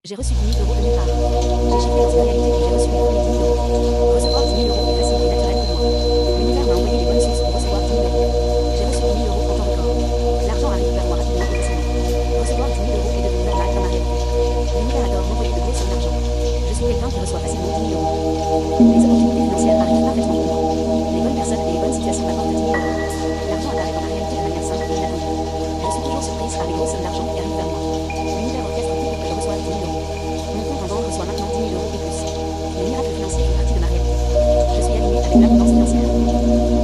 J'ai reçu 10 000 euros de nulle part. J'ai chiffré dans une réalité que j'ai reçu mes premiers 10 000 euros. Recevoir 10 000 euros est facile et naturel pour moi. L'univers m'a envoyé les bonnes sources pour recevoir 10 000 euros. J'ai reçu 10 000 euros en temps record. L'argent arrive vers moi rapidement et facilement. Recevoir 10 000 euros est devenu normal dans ma réalité. L'univers adore m'envoyer de grosses sommes d'argent. Je suis quelqu'un qui reçoit facilement 10 000 euros. Les opportunités financières arrivent parfaitement pour moi. Les bonnes personnes et les bonnes situations m'apportent 10 000 euros. L'argent apparaît dans ma réalité de manière simple et inattendue. Je suis toujours surprise par les grosses sommes d'argent qui arrivent vers moi. L'univers orchestre tout pour que je reçoive 10 000 euros. Mon compte en banque reçoit maintenant 10 000 euros et plus. Les miracles financiers font partie de ma réalité. Je suis aligné avec l'abondance financière.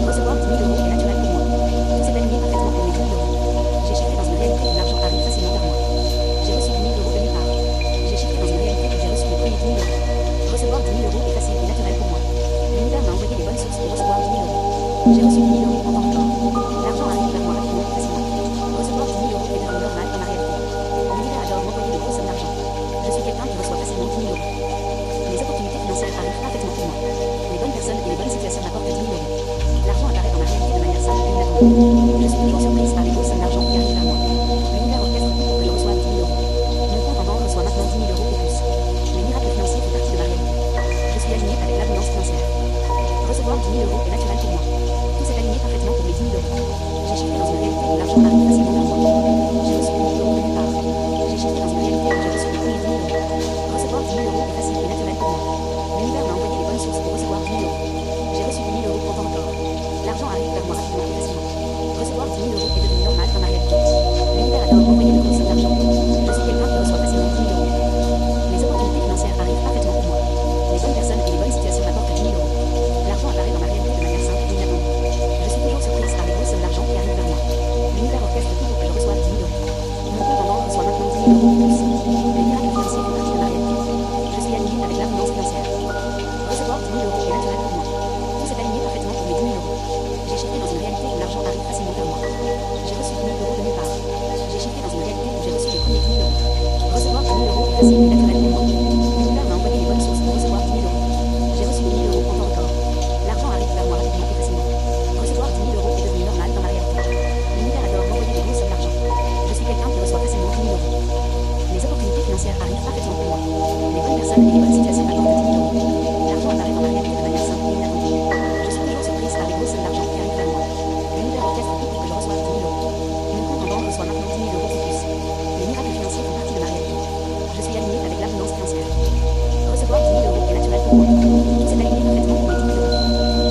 Recevoir 10 000 euros est naturel pour moi. Tout s'est aligné parfaitement pour mes 10 000 euros. J'ai chiffré dans une réalité où l'argent arrive facilement vers moi. J'ai reçu 10 000 euros de nulle part. J'ai chiffré dans une réalité où j'ai reçu mes premiers 10 000 euros. Recevoir 10 000 euros est facile et naturel pour moi. L'univers m'a envoyé les bonnes sources pour recevoir 10 000 euros. J'ai reçu 10 000 euros en temps record. L'argent arrive vers moi rapidement et facilement. Recevoir 10 000 euros est devenu normal dans ma réalité. L'univers adore m'envoyer de grosses sommes d'argent. Je suis quelqu'un qui reçoit facilement 10 000 euros. Les opportunités financières arrivent parfaitement pour moi. Les bonnes personnes et les bonnes situations m'apportent 10 000 euros. L'argent apparaît dans ma réalité de manière simple et inattendue. Je suis toujours surprise par les grosses sommes d'argent qui arrivent vers moi. L'univers orchestre tout pour que je reçoive 10 000 euros. Mon compte en banque reçoit maintenant 10 000 euros et plus. Les miracles financiers font partie de ma réalité. Je suis aligné avec l'abondance financière. Recevoir 10 000 euros est naturel pour moi. Tout s'est aligné parfaitement pour mes 10 000 euros. J'ai chiffré dans une réalité où l'argent arrive facilement vers moi. J'ai reçu 10 000 euros de nulle part. J'ai chiffré dans une réalité où j'ai reçu mes premiers 10 000 euros. Recevoir 10 000 euros est facile et naturel pour moi. L'univers m'a envoyé les bonnes sources pour recevoir 10 000 euros. J'ai reçu 10 000 euros en temps record. L'argent arrive vers moi rapidement et facilement. Recevoir 10 000 euros est devenu normal dans ma réalité. L'univers adore m'envoyer de grosses sommes d'argent. Je suis quelqu'un qui reçoit facilement 10 000 euros. Les opportunités financières arrivent parfaitement pour moi. Les bonnes personnes et les bonnes situations m'apportent 10 000 euros. L'argent apparaît dans ma réalité de manière simple et inattendue. Je suis toujours surprise par les grosses sommes d'argent qui arrivent vers moi. L'univers orchestre tout pour que je reçoive 10 000 euros. Mon compte en banque reçoit maintenant 10 000 euros et plus. Les miracles financiers font partie de ma réalité. Je suis aligné avec l'abondance financière. Recevoir 10 000 euros est naturel pour moi. Tout s'est aligné parfaitement pour mes 10 000 euros. J'ai chiffré dans une réalité où l'argent arrive facilement vers moi. J'ai reçu 10 000 euros de nulle part. J'ai chiffré dans une réalité où j'ai reçu mes premiers 10 000 euros. Recevoir 10 000 euros est facile et naturel pour moi. L'univers m'a envoyé les bonnes sources pour recevoir 10 000 euros. J'ai reçu 10 000 euros en temps record. L'argent arrive vers moi rapidement et facilement. Recevoir 10 000 euros est devenu normal dans ma réalité. L'univers adore m'envoyer des grosses sommes d'argent. Je suis quelqu'un qui reçoit facilement 10 000 euros. Les opportunités financières arrivent parfaitement pour moi. Les bonnes personnes et les bonnes situations m'apportent 10 000 euros. L'argent apparaît dans ma réalité de manière simple et inattendue. Je suis toujours surprise par les grosses sommes d'argent qui arrivent vers moi. L'univers orchestre tout pour que je reçoive 10 000 euros. Mon compte en banque reçoit maintenant 10 000 euros et plus. Les miracles financiers font partie de ma réalité. Je suis aligné avec l'abondance financière. Recevoir 10 000 euros est naturel pour moi. Tout s'est aligné parfaitement pour mes 10 000 euros.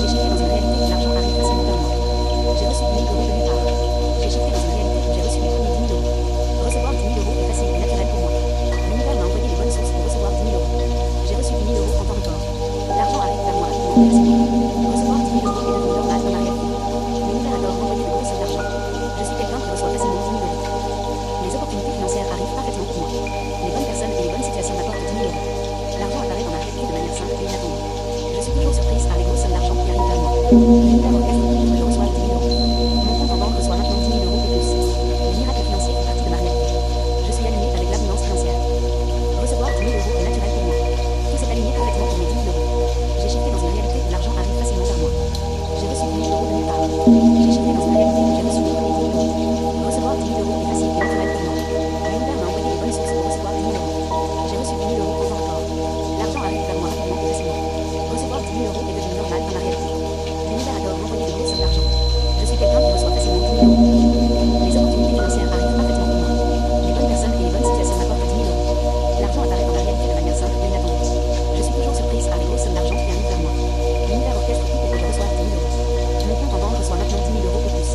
J'ai chiffré dans une réalité où l'argent arrive facilement vers moi. J'ai reçu 10 000 euros de nulle part. J'ai chiffré dans une réalité où j'ai reçu mes premiers 10 000 euros. Recevoir 10 000 euros est facile et naturel pour moi. L'univers m'a envoyé les bonnes sources pour recevoir 10 000 euros. J'ai reçu 10 000 euros en temps record. L'argent arrive vers moi rapidement et facilement. Recevoir 10 000 euros est devenu normal dans ma réalité. L'univers adore m'envoyer de grosses sommes d'argent. Je suis quelqu'un qui reçoit facilement 10 000 euros. Les opportunités financières arrivent parfaitement pour moi. Les bonnes personnes et les bonnes situations m'apportent 10 000 euros. L'argent apparaît dans ma réalité de manière simple et inattendue. Je suis toujours surprise par les grosses sommes d'argent qui arrivent vers moi. L'univers orchestre tout pour que je reçoive 10 000 euros. Mon compte en banque reçoit maintenant 10 000 euros et plus. Les miracles financiers font partie de ma réalité. Je suis aligné avec l'abondance financière. Recevoir 10 000 euros est naturel pour moi. Tout s'est aligné parfaitement pour mes 10 000 euros. J'ai chiffré dans une réalité où l'argent arrive facilement vers moi. J'ai reçu 10 000 euros de nulle part. J'ai chiffré dans une réalité où j'ai reçu mes premiers 10 000 euros. Recevoir 10 000 euros est facile et naturel pour moi. L'univers m'a envoyé les bonnes sources pour recevoir 10 000 euros. J'ai reçu 10 000 euros en temps record. L'argent arrive vers moi rapidement et facilement. Recevoir 10 000 euros est devenu normal dans ma réalité. L'univers adore m'envoyer de grosses sommes d'argent. Je suis quelqu'un qui reçoit facilement 10 000 euros. Les opportunités financières arrivent parfaitement pour moi. Les bonnes personnes et les bonnes situations m'apportent 10 000 euros. L'argent apparaît dans ma réalité de manière simple et inattendue. Je suis toujours surprise par les grosses sommes d'argent qui arrivent vers moi. L'univers orchestre tout pour que je reçoive 10 000 euros. Mon compte en banque reçoit maintenant 10 000 euros et plus.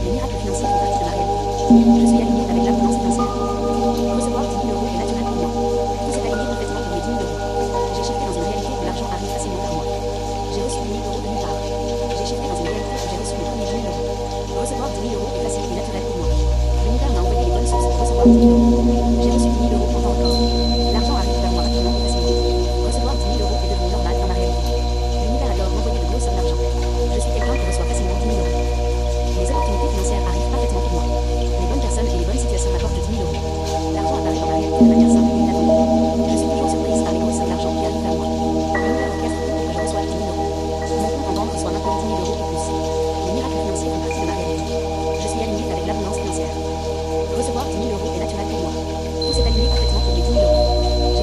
Les miracles financiers font partie de ma réalité. Je suis aligné avec l'abondance financière.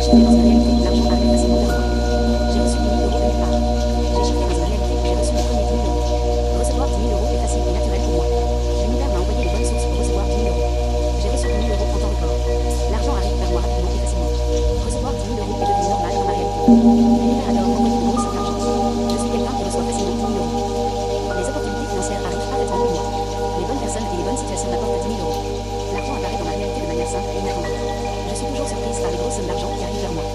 chiffré dans une réalité où l'argent arrive facilement vers moi. J'ai reçu 10 000 euros de nulle part. J'ai chiffré dans une réalité où j'ai reçu mes premiers 10 000 euros. Recevoir 10 000 euros est facile et naturel pour moi. L'univers m'a envoyé les bonnes sources pour recevoir 10 000 euros. J'ai reçu 10 000 euros en temps record. L'argent arrive vers moi rapidement et facilement. Recevoir 10 000 euros est devenu normal dans ma réalité. L'univers adore m'envoyer de grosses sommes d'argent. Je suis quelqu'un qui reçoit facilement 10 000 euros. Les opportunités financières arrivent parfaitement pour moi. Les bonnes personnes et les bonnes situations m'apportent 10 000 euros. L'argent apparaît dans ma réalité de manière simple et inattendue. Je suis toujours surprise par les grosses sommes d'argent qui arrivent vers moi.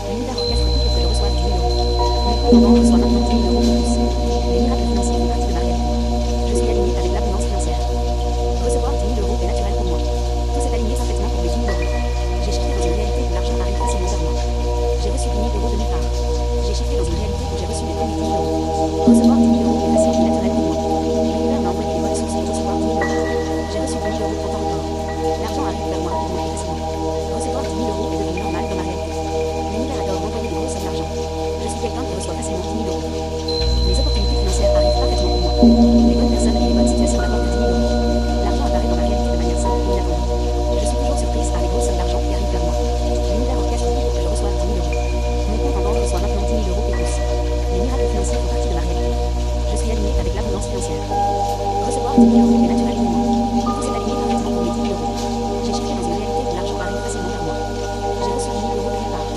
L'univers orchestre tout pour que je reçoive 10 000 euros. Mon compte en banque reçoit maintenant 10 000 euros de plus. Les miracles financiers font partie de ma réalité. Je suis aligné avec l'abondance financière. Recevoir 10 000 euros est naturel pour moi. Tout s'est aligné parfaitement pour mes 10 000 euros. J'ai chiffré dans une réalité où l'argent arrive facilement vers moi. J'ai reçu 10 000 euros de nulle part. J'ai chiffré dans une réalité où j'ai reçu mes premiers 10 000 euros. Recevoir 10 000 euros est facile et naturel pour moi. L'univers m'a envoyé les bonnes sources pour recevoir 10 000 euros. J'ai reçu 10 000 euros en temps record. L'argent arrive vers moi rapidement et facilement. Recevoir 10 000 euros est devenu normal dans ma réalité. L'univers adore m'envoyer des grosses sommes d'argent. Je suis quelqu'un qui reçoit facilement 10 000 euros. Les opportunités financières arrivent parfaitement pour moi. Les bonnes personnes et les bonnes situations m'apportent 10 000 euros. L'argent apparaît dans ma réalité de manière simple et inattendue. Je suis toujours surprise par les grosses sommes d'argent qui arrivent vers moi. L'univers orchestre tout pour que je reçoive 10 000 euros. Mon compte en banque reçoit maintenant 10 000 euros et plus. Les miracles financiers font partie de ma réalité. Je suis aligné avec l'abondance financière. Recevoir 10 000 euros est naturel pour moi. Tout s'est aligné parfaitement pour mes 10 000 euros. J'ai chiffré dans une réalité où l'argent arrive facilement vers moi. J'ai reçu 10 000 euros de nulle part.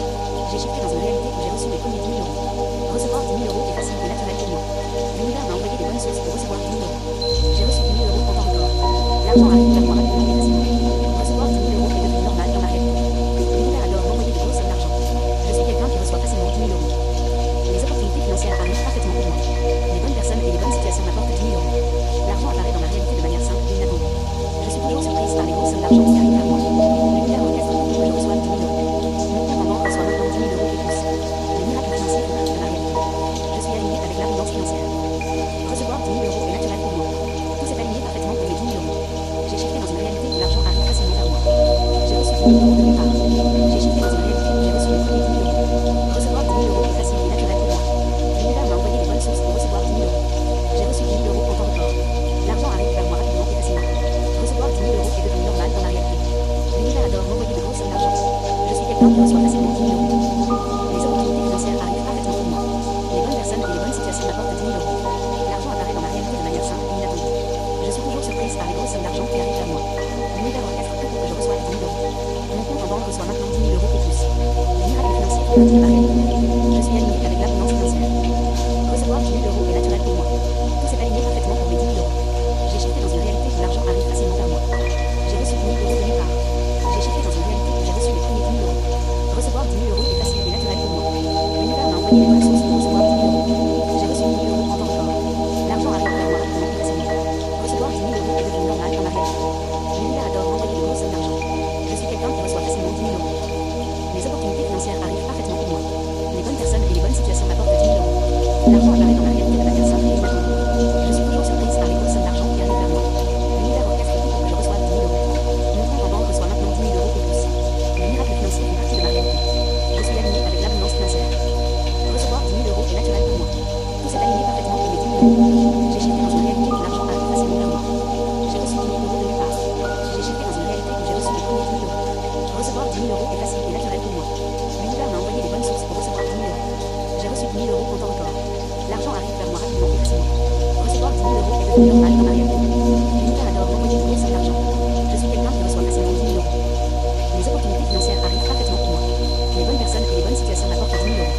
J'ai chiffré dans une réalité où j'ai reçu mes premiers 10 000 euros. Recevoir 10 000 euros est facile et naturel pour moi. L'univers m'a envoyé des bonnes sources pour recevoir 10 000 euros. J'ai reçu 10 000 euros en temps record. L'argent arrive vers moi rapidement et facilement. Recevoir 10 000 euros est devenu normal dans ma réalité. L'univers adore m'envoyer de grosses sommes d'argent. Je suis quelqu'un qui reçoit facilement 10 000 euros. Les opportunités financières arrivent parfaitement pour moi. Les bonnes personnes et les bonnes situations m'apportent 10 000 euros. L'argent apparaît dans ma réalité de manière simple et inattendue. Je suis toujours surprise par les grosses sommes d'argent qui arrivent vers moi. L'univers orchestre tout pour que je reçoive 10 000 euros. Mon compte en banque reçoit maintenant 10 000 euros et plus. Les miracles financiers font partie de ma réalité. Je suis aligné avec l'abondance financière. Recevoir 10 000 euros est naturel pour moi. Tout s'est aligné parfaitement pour mes 10 000 euros. J'ai chiffré dans une réalité où l'argent arrive facilement vers moi. J'ai reçu 10 000 euros de nulle part. J'ai chiffré dans une réalité où j'ai reçu mes premiers 10 000 euros. Recevoir 10 000 euros est facile et naturel pour moi. L'univers m'a envoyé les bonnes sources pour recevoir 10 000 euros. J'ai reçu 10 000 euros en temps record. L'argent arrive vers moi rapidement et facilement. Recevoir 10 000 euros est devenu normal dans ma réalité. L'univers adore m'envoyer de grosses sommes d'argent. Je suis quelqu'un qui reçoit facilement 10 000 euros. Les opportunités financières arrivent parfaitement pour moi. Les bonnes personnes et les bonnes situations m'apportent 10 000 euros. L'argent apparaît dans ma réalité de manière simple et inattendue. Je suis toujours surprise par les grosses sommes d'argent qui arrivent vers moi. L'univers orchestre tout pour que je reçoive 10 000 euros. Mon compte en banque reçoit maintenant 10 000 euros et plus. Les miracles financiers font partie de ma réalité. Je suis aligné avec l'abondance financière. Recevoir 10 000 euros est naturel pour moi. Tout s'est aligné parfaitement pour mes 10 000 euros. J'ai chiffré dans une réalité où l'argent arrive facilement vers moi. J'ai reçu 10 000 euros de nulle part. J'ai chiffré dans une réalité où j'ai reçu mes premiers 10 000 euros. Recevoir 10 000 euros est facile et naturel pour moi. L'univers m'a envoyé les bonnes sources pour recevoir 10 000 euros. J'ai reçu 10 000 euros en temps record. L'argent arrive vers moi rapidement et facilement. Recevoir 10 000 euros est devenu normal dans ma réalité. L'univers adore m'envoyer des grosses sommes d'argent. Je suis quelqu'un qui reçoit facilement 10 000 euros. Les opportunités financières arrivent parfaitement pour moi. Les bonnes personnes et les bonnes situations m'apportent 10 000 euros. L'argent apparaît dans ma réalité de manière simple et inattendue. Je suis toujours surprise par les grosses sommes d'argent qui arrivent vers moi. L'univers orchestre tout pour que je reçoive 10 000 euros. Mon compte en banque reçoit maintenant 10 000 euros et plus. Les miracles financiers font partie de ma réalité. Je suis aligné avec l'abondance financière. Recevoir 10 000 euros est naturel pour moi. Tout s'est aligné parfaitement pour mes 10 000 euros. J'ai chiffré dans une réalité où l'argent arrive facilement vers moi. J'ai reçu 10 000 euros de nulle part. J'ai chiffré dans une réalité où j'ai reçu mes premiers 10 000 euros. Recevoir 10 000 euros est facile et naturel pour moi. L'univers m'a envoyé les bonnes sources pour recevoir 10 000 euros. J'ai reçu 10 000 euros en temps record. L'argent arrive vers moi rapidement et facilement. Recevoir 10 000 euros est devenu normal dans ma réalité. L'univers adore m'envoyer de grosses sommes d'argent. Je suis quelqu'un qui reçoit facilement 10 000 euros. Les opportunités financières arrivent parfaitement pour moi. Les bonnes personnes et les bonnes situations m'apportent 10 000 euros.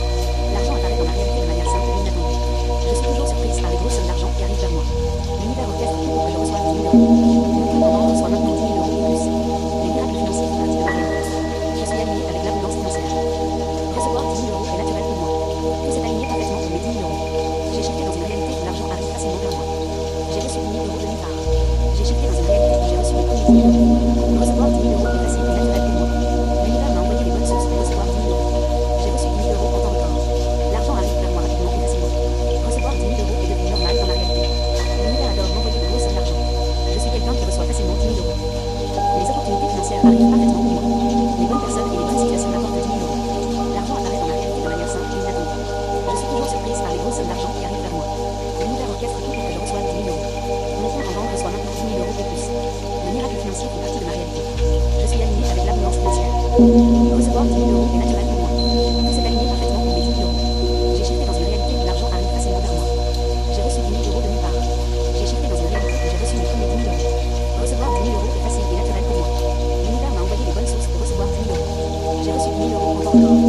L'argent apparaît dans ma réalité de manière simple et inattendue. Je suis toujours surprise par les grosses sommes d'argent qui arrivent vers moi. L'univers orchestre tout pour que je reçoive 10 000 euros. Mon compte en banque reçoit maintenant 10 000 euros et plus. Les miracles financiers font partie de ma réalité. Je suis aligné avec l'abondance financière. Recevoir 10 000 euros est naturel pour moi. Tout s'est aligné parfaitement pour mes 10 000 euros. J'ai chiffré dans une réalité où l'argent arrive facilement vers moi. J'ai reçu 10 000 euros de nulle part. J'ai chiffré dans une réalité où j'ai reçu mes premiers 10 000 euros. Recevoir 10 000 euros est facile et naturel pour moi. L'univers m'a envoyé les bonnes sources pour recevoir 10 000 euros. J'ai reçu 10 000 euros en temps record. L'argent arrive vers moi rapidement et facilement. Recevoir 10 000 euros est devenu normal dans ma réalité. L'univers adore m'envoyer de grosses sommes d'argent. Je suis quelqu'un qui reçoit facilement 10 000 euros. 10 000 euros en temps record.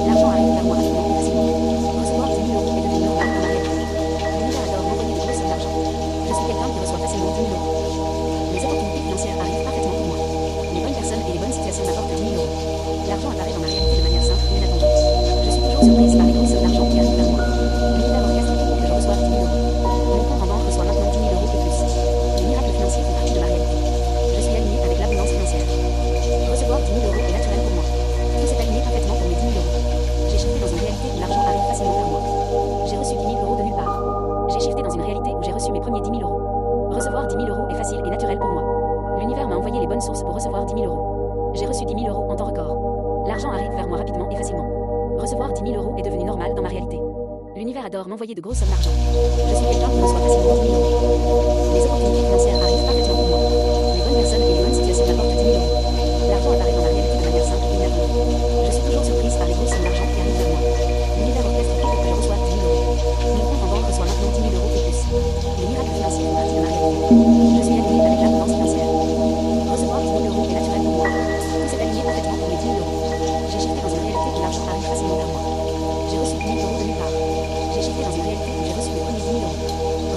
L'argent arrive vers moi rapidement et facilement. Recevoir 10 000 euros est devenu normal dans ma réalité. L'univers adore m'envoyer de grosses sommes d'argent. Je suis quelqu'un qui reçoit facilement 10 000 euros. Les opportunités financières arrivent parfaitement pour moi. Les bonnes personnes et les bonnes situations m'apportent 10 000 euros. L'argent apparaît dans ma réalité de manière simple et inattendue. Je suis toujours surprise par les grosses sommes d'argent qui arrivent vers moi. L'univers orchestre tout pour que je reçoive 10 000 euros. Mon compte en banque reçoit maintenant 10 000 euros et plus. Les miracles financiers font partie de ma réalité. Je suis aligné avec l'abondance financière. Recevoir 10 000 euros est naturel pour moi. Tout s'est aligné parfaitement pour mes 10 000 euros. J'ai shifté dans une réalité où l'argent arrive facilement vers moi. J'ai reçu 10 000 euros de nulle part. J'ai shifté dans une réalité où j'ai reçu mes premiers 10 000 euros. Recevoir 10 000 euros est facile et naturel pour moi. L'univers m'a envoyé les bonnes sources pour recevoir 10 000 euros. J'ai reçu 10 000 euros en temps record. L'argent arrive vers moi rapidement et facilement. Recevoir 10 000 euros est devenu normal dans ma réalité. L'univers adore m'envoyer de grosses sommes d'argent. Je suis quelqu'un qui reçoit facilement 10 000 euros. Les opportunités financières arrivent parfaitement pour moi. Les bonnes personnes et les bonnes situations m'apportent 10 000 euros. L'argent apparaît dans ma réalité de manière simple et inattendue. Je suis toujours surprise par les grosses sommes d'argent qui arrivent vers moi. L'univers orchestre tout pour que je reçoive 10 000 euros. Mon compte en banque reçoit maintenant 10 000 euros et plus. Les miracles financiers font partie de ma réalité. Je suis aligné avec l'abondance financière. Recevoir 10 000 euros est naturel pour moi. Tout s'est aligné parfaitement pour mes 10 000 euros. J'ai shifté dans une réalité où l'argent arrive facilement vers moi. J'ai reçu 10 000 euros de nulle part. J'ai shifté dans une réalité où j'ai reçu mes premiers 10 000 euros.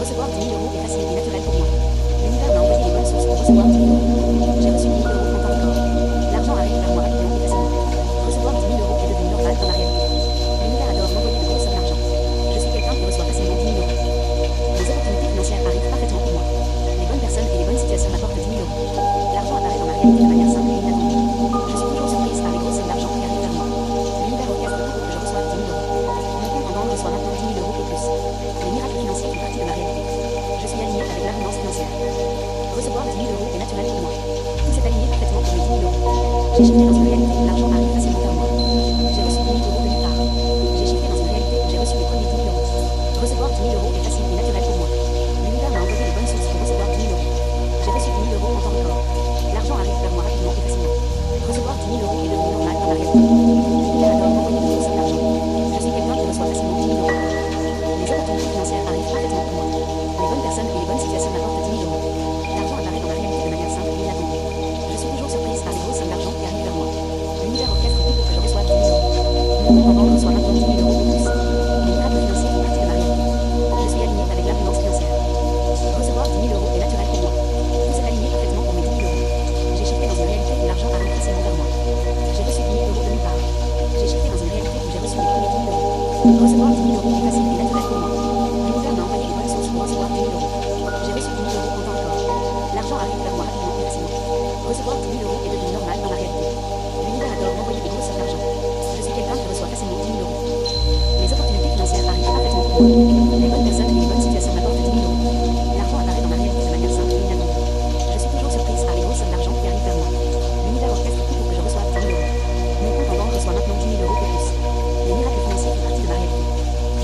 Recevoir 10 000 euros est facile et naturel pour moi. L'univers m'a envoyé les bonnes sources pour recevoir 10 000 euros. J'ai reçu 10 000 euros en temps record. L'argent arrive vers moi rapidement et facilement. Recevoir 10 000 euros est devenu normal dans ma réalité. L'univers adore m'envoyer de grosses sommes d'argent. Je suis quelqu'un qui reçoit facilement 10 000 euros. Les opportunités financières arrivent parfaitement pour moi. Les bonnes personnes et les bonnes situations m'apportent 10 000 euros. L'argent apparaît dans ma réalité de manière simple et inattendue. Je suis toujours surprise par les grosses sommes d'argent qui arrivent vers moi. L'univers orchestre tout pour que je reçoive 10 000 euros. Mon compte en banque reçoit maintenant 10 000 euros et plus. Les miracles financiers font partie de ma réalité. Je suis aligné avec l'abondance financière. Recevoir 10 000 euros est naturel pour moi. Tout s'est aligné parfaitement pour mes 10 000 euros. J'ai shifté dans une réalité où l'argent arrive facilement vers moi. J'ai reçu 10 000 euros de nulle part. J'ai shifté dans une réalité où j'ai reçu mes premiers 10 000 euros. Recevoir 10 000 euros est facile et naturel pour moi. L'univers m'a envoyé les bonnes sources pour recevoir 10 000 euros. J'ai reçu 10 000 euros en temps record. L'argent arrive vers moi rapidement et facilement. Recevoir 10 000 euros est devenu normal dans ma réalité. L'univers adore m'envoyer de grosses sommes d'argent. Je suis quelqu'un qui reçoit facilement 10 000 euros. Les opportunités financières arrivent parfaitement pour moi. Les bonnes personnes et les bonnes situations m'apportent 10 000 euros. L'argent apparaît dans ma réalité de manière simple et inattendue. Je suis toujours surprise par les grosses sommes d'argent qui arrivent vers moi. L'univers orchestre tout pour que je reçoive 10 000 euros. Mon compte en banque reçoit maintenant 10 000 euros et plus. Les miracles financiers font partie de ma réalité. Je suis aligné avec l'abondance financière. Recevoir 10 000 euros est naturel pour moi. Tout s'est aligné parfaitement pour mes 10 000 euros. J'ai shifté dans une réalité où l'argent arrive facilement vers moi. J'ai reçu 10 000 euros de nulle part. J'ai shifté dans une réalité où j'ai reçu mes premiers 10 000 euros. Recevoir 10 000 euros est facile et naturel pour moi. L'univers m'a envoyé les bonnes sources pour recevoir 10 000 euros. J'ai reçu 10 000 euros en temps record. L'argent arrive vers moi rapidement et facilement. Recevoir 10 000 euros est devenu normal dans ma réalité. L'univers adore m'envoyer des grosses sommes d'argent. Je suis quelqu'un qui reçoit facilement 10 000 euros. Les opportunités financières arrivent parfaitement pour moi. Les bonnes personnes et les bonnes situations m'apportent 10 000 euros. L'argent apparaît dans ma réalité de manière simple et inattendue. Je suis toujours surprise par les grosses sommes d'argent qui arrivent vers moi. L'univers orchestre tout pour que je reçoive 10 000 euros. Mon compte en banque reçoit maintenant 10 000 euros et plus. Les miracles financiers font partie de ma réalité.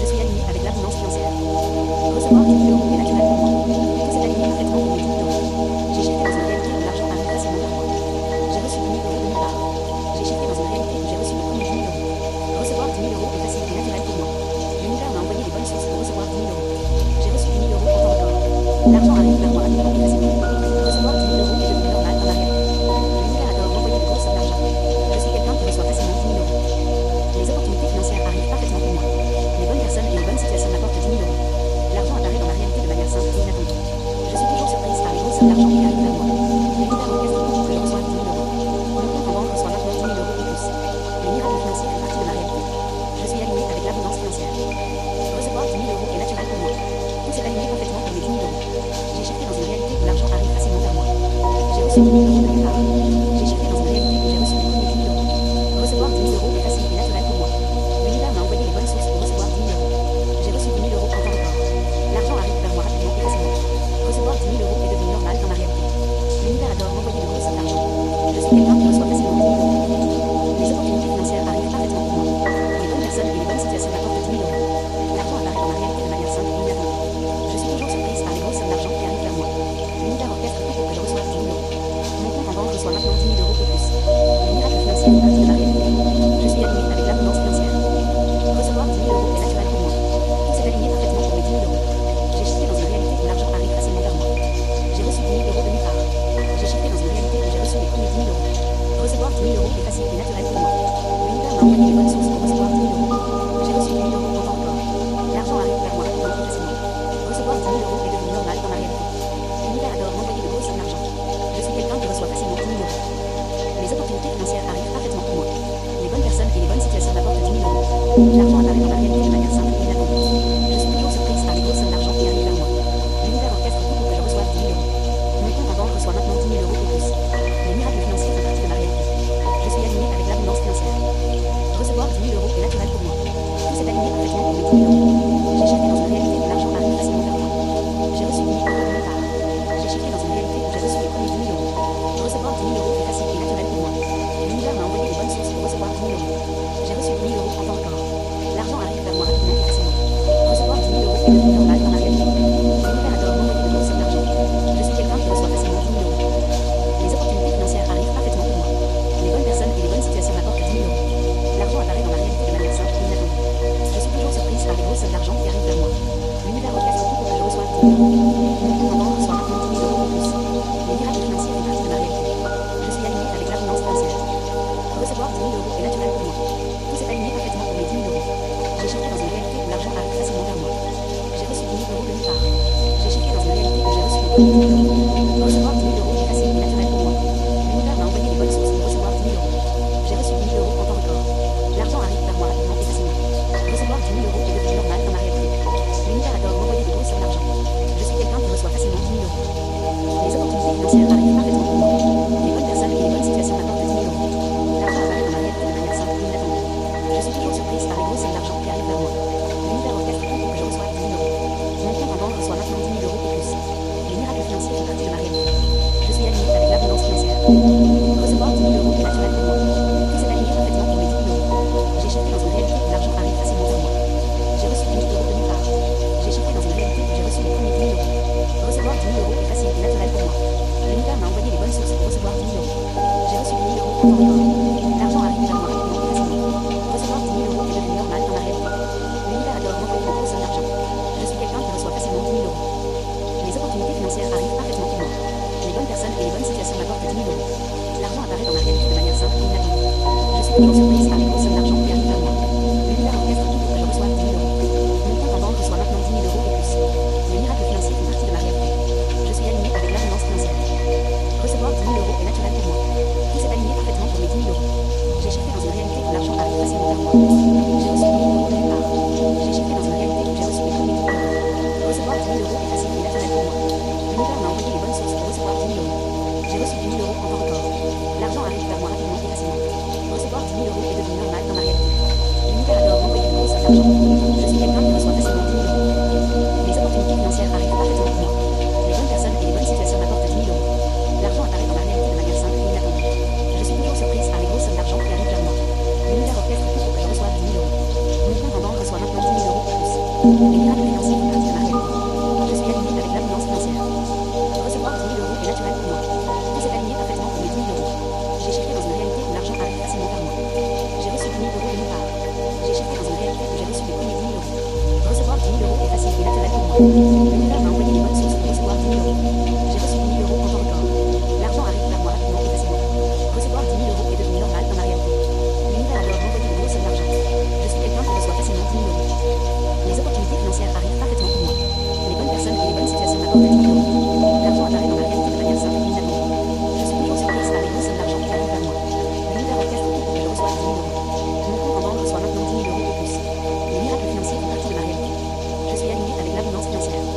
Je suis aligné avec l'abondance financière. Recevoir 10 000 euros est naturel pour moi. Tout s'est aligné parfaitement pour mes 10 000 euros. J'ai shifté dans une réalité où l'argent arrive facilement vers moi. J'ai reçu 10 000 euros de nulle part. J'ai shifté dans une réalité où j'ai reçu mes premiers 10 000 euros. Recevoir 10 000 euros est facile et naturel pour moi. L'univers m'a envoyé les bonnes sources pour recevoir 10 000 euros. J'ai reçu 10 000 euros en temps record. L'argent arrive vers moi rapidement et facilement. Recevoir 10 000 euros est devenu normal dans ma réalité. L'univers adore m'envoyer de grosses sommes d'argent. Je suis quelqu'un qui reçoit facilement 10 000 euros. Les opportunités financières arrivent parfaitement pour moi. Les bonnes personnes et les bonnes situations m'apportent 10 000 euros. L'argent apparaît dans ma réalité de manière simple et inattendue. Je suis toujours surprise par les grosses sommes d'argent qui arrivent vers moi. L'univers orchestre tout pour que je reçoive 10 000 euros. Mon compte en banque reçoit maintenant 10 000 euros et plus. Les miracles financiers font partie de ma réalité. Je suis aligné avec l'abondance financière. Recevoir 10 000 euros est naturel pour moi. Tout s'est aligné parfaitement pour mes 10 000 euros. J'ai shifté dans une réalité où l'argent arrive facilement vers moi. J'ai reçu 10 000 euros de nulle part. J'ai shifté dans une réalité où j'ai reçu mes premiers 10 000 euros. Recevoir 10 000 euros est facile et naturel pour moi. L'univers m'a envoyé les bonnes sources pour recevoir 10 000 euros. J'ai reçu 10 000 euros en temps record. L'argent arrive vers moi rapidement et facilement. Recevoir 10 000 euros est devenu normal dans ma réalité. L'univers adore m'envoyer de grosses sommes d'argent. Je suis quelqu'un qui reçoit facilement 10 000 euros. Les opportunités financières arrivent parfaitement pour moi. Les bonnes personnes et les bonnes situations m'apportent 10 000 euros. L'argent apparaît dans ma réalité de manière simple et inattendue. Je suis toujours surprise par les grosses sommes d'argent qui arrivent vers moi. L'univers orchestre tout pour que je reçoive 10 000 euros. Mon compte m'a envoyé les bonnes sources pour recevoir 10 000 euros. J'ai reçu 10 000 euros en temps record. L'argent arrive vers moi rapidement et facilement. Recevoir 10 000 euros est devenu normal dans ma réalité. L'univers adore m'envoyer de grosses sommes d'argent. Je suis quelqu'un qui reçoit facilement 10 000 euros. Les opportunités financières arrivent parfaitement pour moi. Les bonnes personnes et les bonnes situations m'apportent 10 000 euros. L'argent apparaît dans ma réalité de manière simple et inattendue. Je suis toujours surprise par les grosses sommes d'argent qui arrivent vers moi. L'univers orchestre tout pour que je reçoive 10 000 euros. Mon compte en banque reçoit maintenant 10 000 euros et plus. Les miracles financiers font partie de ma réalité. Je suis aligné avec l'abondance financière. Recevoir 10 000 euros est naturel pour moi. Tout s'est aligné parfaitement pour mes 10 000 euros. J'ai chiffré dans une réalité où l'argent arrive facilement vers moi. J'ai reçu 10 000 euros de nulle part. J'ai chiffré dans une réalité où j'ai reçu les premiers 10 000 euros. Recevoir 10 000 euros est facile et naturel pour moi. L'univers m'a envoyé les bonnes sources pour recevoir 10 000 euros. J'ai reçu 10 000 euros en temps record. L'argent arrive vers moi rapidement et facilement. Recevoir 10 000 euros est devenu normal dans ma réalité. L'univers adore m'envoyer de grosses sommes d'argent. Je suis quelqu'un qui reçoit facilement 10 000 euros. Les opportunités financières arrivent parfaitement pour moi. Les bonnes personnes et les bonnes situations m'apportent 10 000 euros. L'argent apparaît dans ma réalité de manière simple et inattendue. Je suis toujours surprise par les grosses sommes d'argent qui arrivent vers moi. L'univers orchestre tout pour que je reçoive 10 000 euros. Mon compte en banque reçoit maintenant 10 000 euros et plus. Les miracles financiers font partie de ma réalité. Je suis aligné avec l'abondance financière. Recevoir 10 000 euros est naturel pour moi. Tout s'est aligné parfaitement pour mes 10 000 euros. J'ai chiffré dans une réalité où l'argent arrive facilement vers moi. J'ai reçu 10 000 euros de nulle part. J'ai chiffré dans une réalité où j'ai reçu les premiers 10 000 euros. Recevoir 10 000 euros est facile et naturel pour moi. L'univers m'a envoyé les bonnes sources pour recevoir 10 000 euros. J'ai reçu 10 000 euros en temps record. L'argent arrive vers moi rapidement et facilement. Recevoir 10 000 euros est devenu normal dans ma réalité. L'univers adore m'envoyer de grosses sommes d'argent. Je suis quelqu'un qui reçoit facilement 10 000 euros. Les opportunités financières arrivent parfaitement pour moi. Les bonnes personnes et les bonnes situations m'apportent 10 000 euros. L'argent apparaît dans ma réalité de manière simple et inattendue. Je suis toujours surprise par les grosses sommes d'argent qui arrivent vers moi. L'univers orchestre tout pour que je reçoive 10 000 euros. Mon compte en banque reçoit maintenant 10 000 euros et plus. Les miracles financiers font partie de ma réalité. Je suis aligné avec l'abondance financière. Recevoir 10 000 euros est naturel pour moi. Tout s'est aligné parfaitement pour mes 10 000 euros. J'ai chiffré dans une réalité où l'argent arrive facilement vers moi. J'ai reçu 10 000 euros de nulle part. J'ai chiffré dans une réalité où j'ai reçu les premiers 10 000 euros. Recevoir 10 000 euros est facile et naturel pour moi. L'univers m'a envoyé les bonnes sources pour recevoir 10 000 euros. J'ai reçu 10 000 euros en temps record. L'argent arrive vers moi rapidement et facilement. Recevoir 10 000 euros est devenu normal dans ma réalité. L'univers adore m'envoyer de grosses sommes d'argent. Je suis quelqu'un qui reçoit facilement 10 000 euros. Les opportunités financières arrivent parfaitement pour moi. Les bonnes personnes et les bonnes situations m'apportent 10 000 euros. L'argent apparaît dans ma réalité de manière simple et inattendue. Je suis toujours surprise par les grosses sommes d'argent qui arrivent vers moi. L'univers orchestre tout pour que je reçoive 10 000 euros. Mon compte en banque reçoit maintenant 10 000 euros et plus. Les miracles financiers font partie de ma réalité. Je suis aligné avec l'abondance financière. Recevoir 10 000 euros est naturel pour moi. Tout s'est aligné parfaitement pour mes 10 000 euros. J'ai chiffré dans une réalité où l'argent arrive facilement vers moi. J'ai reçu 10 000 euros de nulle part. J'ai chiffré dans une réalité où j'ai reçu les premiers 10 000 euros. Recevoir 10 000 euros est facile et naturel pour moi. L'univers m'a envoyé les bonnes sources pour recevoir 10 000 euros. J'ai reçu 10 000 euros en temps record. L'argent arrive vers moi rapidement et facilement. Recevoir 10 000 euros est devenu normal dans ma réalité. L'univers adore m'envoyer de grosses sommes d'argent. Je suis quelqu'un qui reçoit facilement 10 000 euros. Les opportunités financières arrivent parfaitement pour moi. Les bonnes personnes et les bonnes situations m'apportent 10 000 euros. L'argent apparaît dans ma réalité de manière simple et inattendue. Je suis toujours surprise par les grosses sommes d'argent qui arrivent vers moi. L'univers orchestre tout pour que je reçoive 10 000 euros. Mon compte en banque reçoit maintenant 10 000 euros et plus. Les miracles financiers font partie de ma réalité. Je suis aligné avec l'abondance financière. Recevoir 10 000 euros est naturel pour moi. Tout s'est aligné parfaitement pour mes 10 000 euros. J'ai chiffré dans une réalité où l'argent arrive facilement vers moi. J'ai reçu 10 000 euros de nulle part. J'ai chiffré dans une réalité où j'ai reçu les premiers 10 000 euros. Recevoir 10 000 euros est facile et naturel pour moi. L'univers m'a envoyé les bonnes sources pour recevoir 10 000 euros. J'ai reçu 10 000 euros en temps record. L'argent arrive vers moi rapidement et facilement. Recevoir 10 000 euros est devenu normal dans ma réalité. L'univers adore m'envoyer de grosses sommes d'argent. Je suis quelqu'un qui reçoit facilement 10 000 euros. Les opportunités financières arrivent parfaitement pour moi. Les bonnes personnes et les bonnes situations m'apportent 10 000 euros. L'argent apparaît dans ma réalité de manière simple et inattendue. Je suis toujours surprise par les grosses sommes d'argent qui arrivent vers moi. L'univers orchestre tout pour que je reçoive 10 000 euros. Mon compte en banque reçoit maintenant 10 000 euros et plus. Les miracles financiers font partie de ma réalité. Je suis aligné avec l'abondance financière.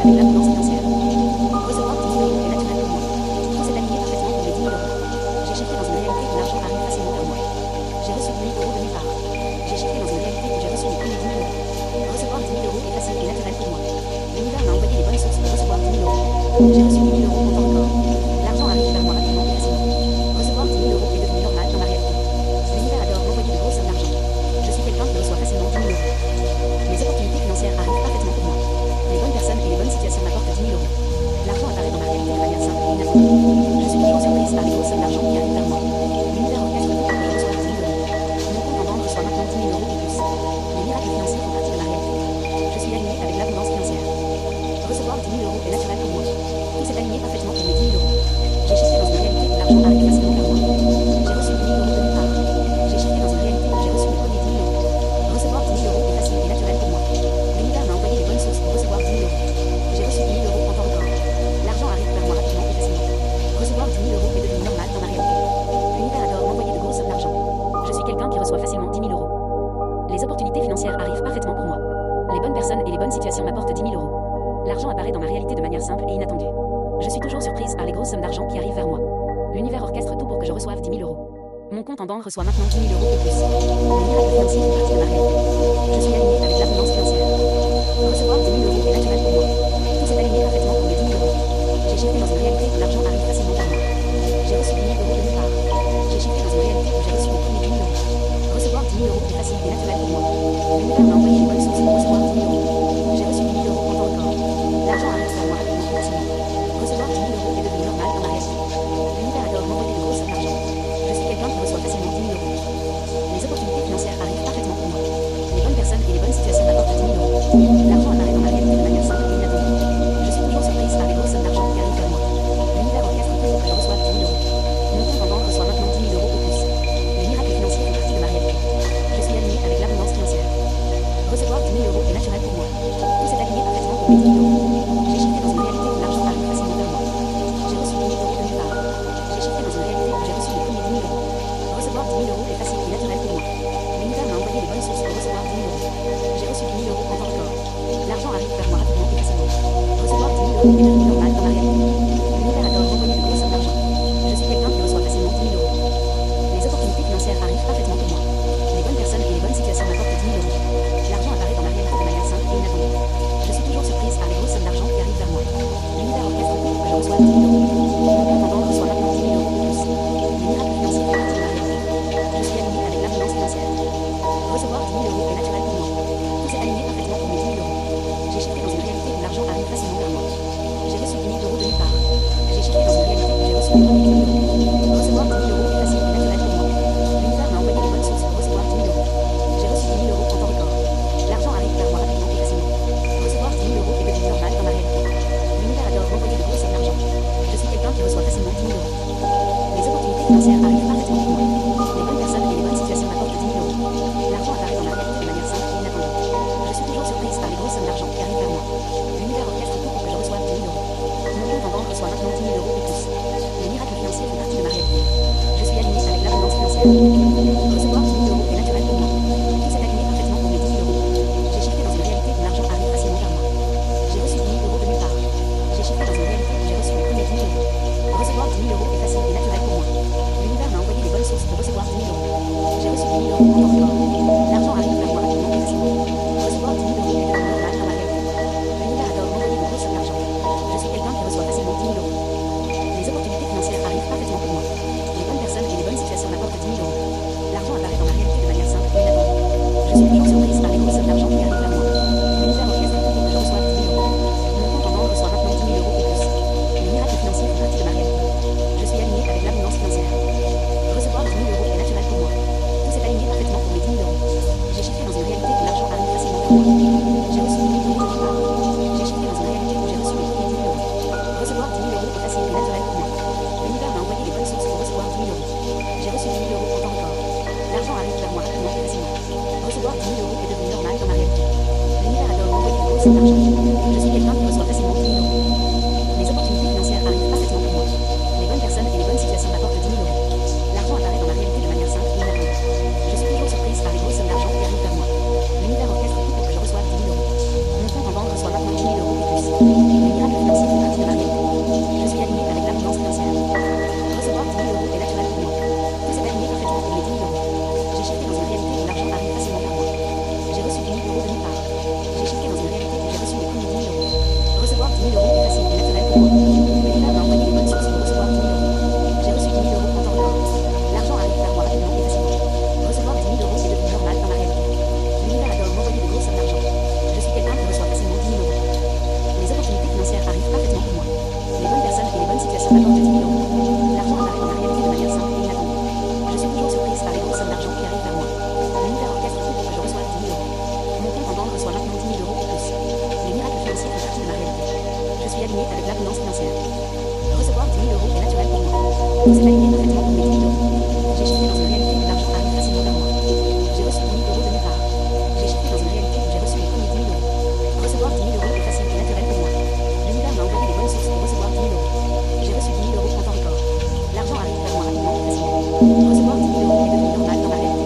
avec l'abondance financière. Recevoir 10 000 euros est naturel pour moi. Tout s'est aligné parfaitement pour mes 10 000 euros. J'ai shifté dans une réalité où l'argent arrive facilement vers moi. J'ai reçu 10 000 euros de nulle part. J'ai shifté dans une réalité où j'ai reçu mes premiers 10 000 euros. Recevoir 10 000 euros est facile et naturel pour moi. L'univers m'a envoyé les bonnes sources pour recevoir 10 000 euros. J'ai reçu 10 000 euros en temps record. L'argent arrive vers moi rapidement et facilement. Recevoir 10 000 euros est devenu normal dans ma réalité. L'univers adore m'envoyer de grosses sommes d'argent. Je suis quelqu'un qui reçoit facilement 10 000 euros. Les opportunités financières arrivent parfaitement pour moi. Les bonnes personnes et les bonnes situations m'apportent 10 000 euros. L'argent apparaît dans ma réalité de manière simple et inattendue. Je suis toujours surprise par les grosses sommes d'argent qui arrivent vers moi. L'univers orchestre tout pour que je reçoive 10 000 euros. Mon compte en banque reçoit maintenant 10 000 euros et plus. Les miracles financiers font partie de ma réalité. Je suis aligné avec l'abondance financière. Recevoir 10 000 euros est naturel pour moi. Tout s'est aligné parfaitement pour mes 10 000 euros. J'ai shifté dans une réalité où l'argent arrive facilement vers moi. J'ai reçu 10 000 euros de nulle part. J'ai shifté dans une réalité où j'ai reçu mes premiers 10 000 euros. Recevoir 10 000 euros est facile et naturel pour moi. L'univers m'a envoyé les bonnes sources pour recevoir 10 000 euros. J'ai reçu 10 000 euros en temps record. L'argent arrive vers moi rapidement et facilement. Recevoir 10 000 euros est devenu normal dans ma réalité. L'univers adore m'envoyer de grosses sommes d'argent. Je suis quelqu'un qui reçoit facilement 10 000 euros. Les opportunités financières arrivent parfaitement pour moi. Les bonnes personnes et les bonnes situations m'apportent 10 000 euros. L'argent apparaît dans ma réalité de manière simple et inattendue. Je suis toujours surprise par les grosses sommes d'argent qui arrivent vers moi. L'univers orchestre tout pour que je reçoive 10 000 euros. Mon compte en banque reçoit maintenant 10 000 euros et plus. Les miracles financiers font partie de ma réalité. Je suis aligné avec l'abondance financière. Recevoir 10 000 euros est naturel pour moi. Tout s'est aligné parfaitement pour mes 10 000 euros. J'ai shifté dans une réalité où l'argent arrive facilement vers moi. J'ai reçu 10 000 euros de nulle part. J'ai shifté dans une réalité où j'ai reçu mes premiers 10 000 euros. Recevoir 10 000 euros est facile et naturel pour moi. L'univers m'a envoyé les bonnes sources pour recevoir 10 000 euros. J'ai reçu 10 000 euros en temps record. L'argent arrive vers moi rapidement et facilement. Recevoir 10 000 euros est devenu normal dans ma réalité. L'univers adore m'envoyer de grosses sommes d'argent. Je suis quelqu'un qui reçoit facilement 10 000 euros. Les opportunités financières arrivent parfaitement pour moi. Les bonnes personnes et les bonnes situations m'apportent 10 000 euros. L'argent apparaît dans ma réalité de manière simple et inattendue. Je suis toujours surprise par les grosses sommes d'argent qui arrivent vers moi. L'univers orchestre tout pour que je reçoive 10 000 euros. Mon compte en banque reçoit maintenant 10 000 euros et plus. Les miracles financiers font partie de ma réalité. Je suis aligné avec l'abondance financière. Recevoir 10 000 euros est naturel pour moi. Tout s'est aligné parfaitement pour mes 10 000 euros. J'ai shifté dans une réalité où l'argent arrive facilement vers moi. J'ai reçu 10 000 euros de nulle part. J'ai shifté dans une réalité où j'ai reçu mes premiers 10 000 euros. Recevoir 10 000 euros est facile et naturel pour moi. L'univers m'a envoyé les bonnes sources pour recevoir 10 000 euros. J'ai reçu 10 000 euros en temps record. L'argent arrive vers moi rapidement et facilement. Recevoir 10 000 euros est devenu normal dans ma réalité. L'univers adore m'envoyer de grosses sommes d'argent. Je suis quelqu'un qui reçoit facilement 10 000 euros. Les opportunités financières arrivent parfaitement pour moi. Les bonnes personnes et les bonnes situations m'apportent 10 000 euros. L'argent apparaît dans ma réalité de manière simple et inattendue. Je suis toujours surprise par les grosses sommes d'argent qui arrivent vers moi. L'univers orchestre tout pour que je reçoive 10 000 euros. Mon compte en banque reçoit maintenant 10 000 euros et plus. Les miracles financiers font partie de ma réalité. Je suis aligné avec l'abondance financière. Recevoir 10 000 euros est naturel pour moi. Tout s'est aligné parfaitement pour mes 10 000 euros. J'ai shifté dans une réalité où l'argent arrive facilement vers moi. J'ai reçu 10 000 euros de nulle part. J'ai shifté dans une réalité où j'ai reçu mes premiers 10 000 euros. Recevoir 10 000 euros est facile et naturel pour moi. L'univers m'a envoyé les bonnes sources pour recevoir 10 000 euros. J'ai reçu 10 000 euros en temps record. L'argent arrive vers moi rapidement et facilement. Recevoir 10 000 euros est devenu normal dans ma réalité. L'univers adore m'envoyer de grosses sommes d'argent. Je suis quelqu'un qui reçoit facilement 10 000 euros. Les opportunités financières arrivent parfaitement pour moi. Les bonnes personnes et les bonnes situations m'apportent 10 000 euros. L'argent apparaît dans ma réalité de manière simple et inattendue. Je suis toujours surprise par les grosses sommes d'argent qui arrivent vers moi. L'univers orchestre tout pour que je reçoive 10 000 euros. Mon compte en banque reçoit maintenant 10 000 euros et plus. Les miracles financiers font partie de ma réalité. Je suis aligné avec l'abondance financière. Recevoir 10 000 euros est naturel pour moi. Tout s'est aligné parfaitement pour mes 10 000 euros. J'ai shifté dans une réalité où l'argent arrive facilement vers moi. J'ai reçu 10 000 euros de nulle part. J'ai shifté dans une réalité où j'ai reçu mes premiers 10 000 euros. Recevoir 10 000 euros est facile et naturel pour moi. L'univers m'a envoyé sur ma porte 10 000 euros. L'argent apparaît dans ma réalité de manière simple et inattendue. Je suis toujours surprise par les grosses sommes d'argent qui arrivent vers moi. L'univers orchestre tout pour que je reçoive 10 000 euros. Mon compte en banque reçoit maintenant 10 000 euros et plus. Les miracles financiers font partie de ma réalité. Je suis alignée avec l'abondance financière. Recevoir 10 000 euros est naturel pour moi. Tout s'est aligné parfaitement pour mes 10 000 euros. J'ai shifté dans une réalité où l'argent arrive facilement vers moi. J'ai reçu 10 000 euros de nulle part. J'ai shifté dans une réalité où j'ai reçu les premiers 10 000 euros. Recevoir 10 000 euros est facile et naturel pour moi. L'univers m'a envoyé les bonnes sources pour recevoir 10 000 euros. J'ai reçu 10 000 euros en temps record. L'argent arrive vers moi rapidement et facilement. Recevoir 10 000 euros est devenu normal dans ma réalité.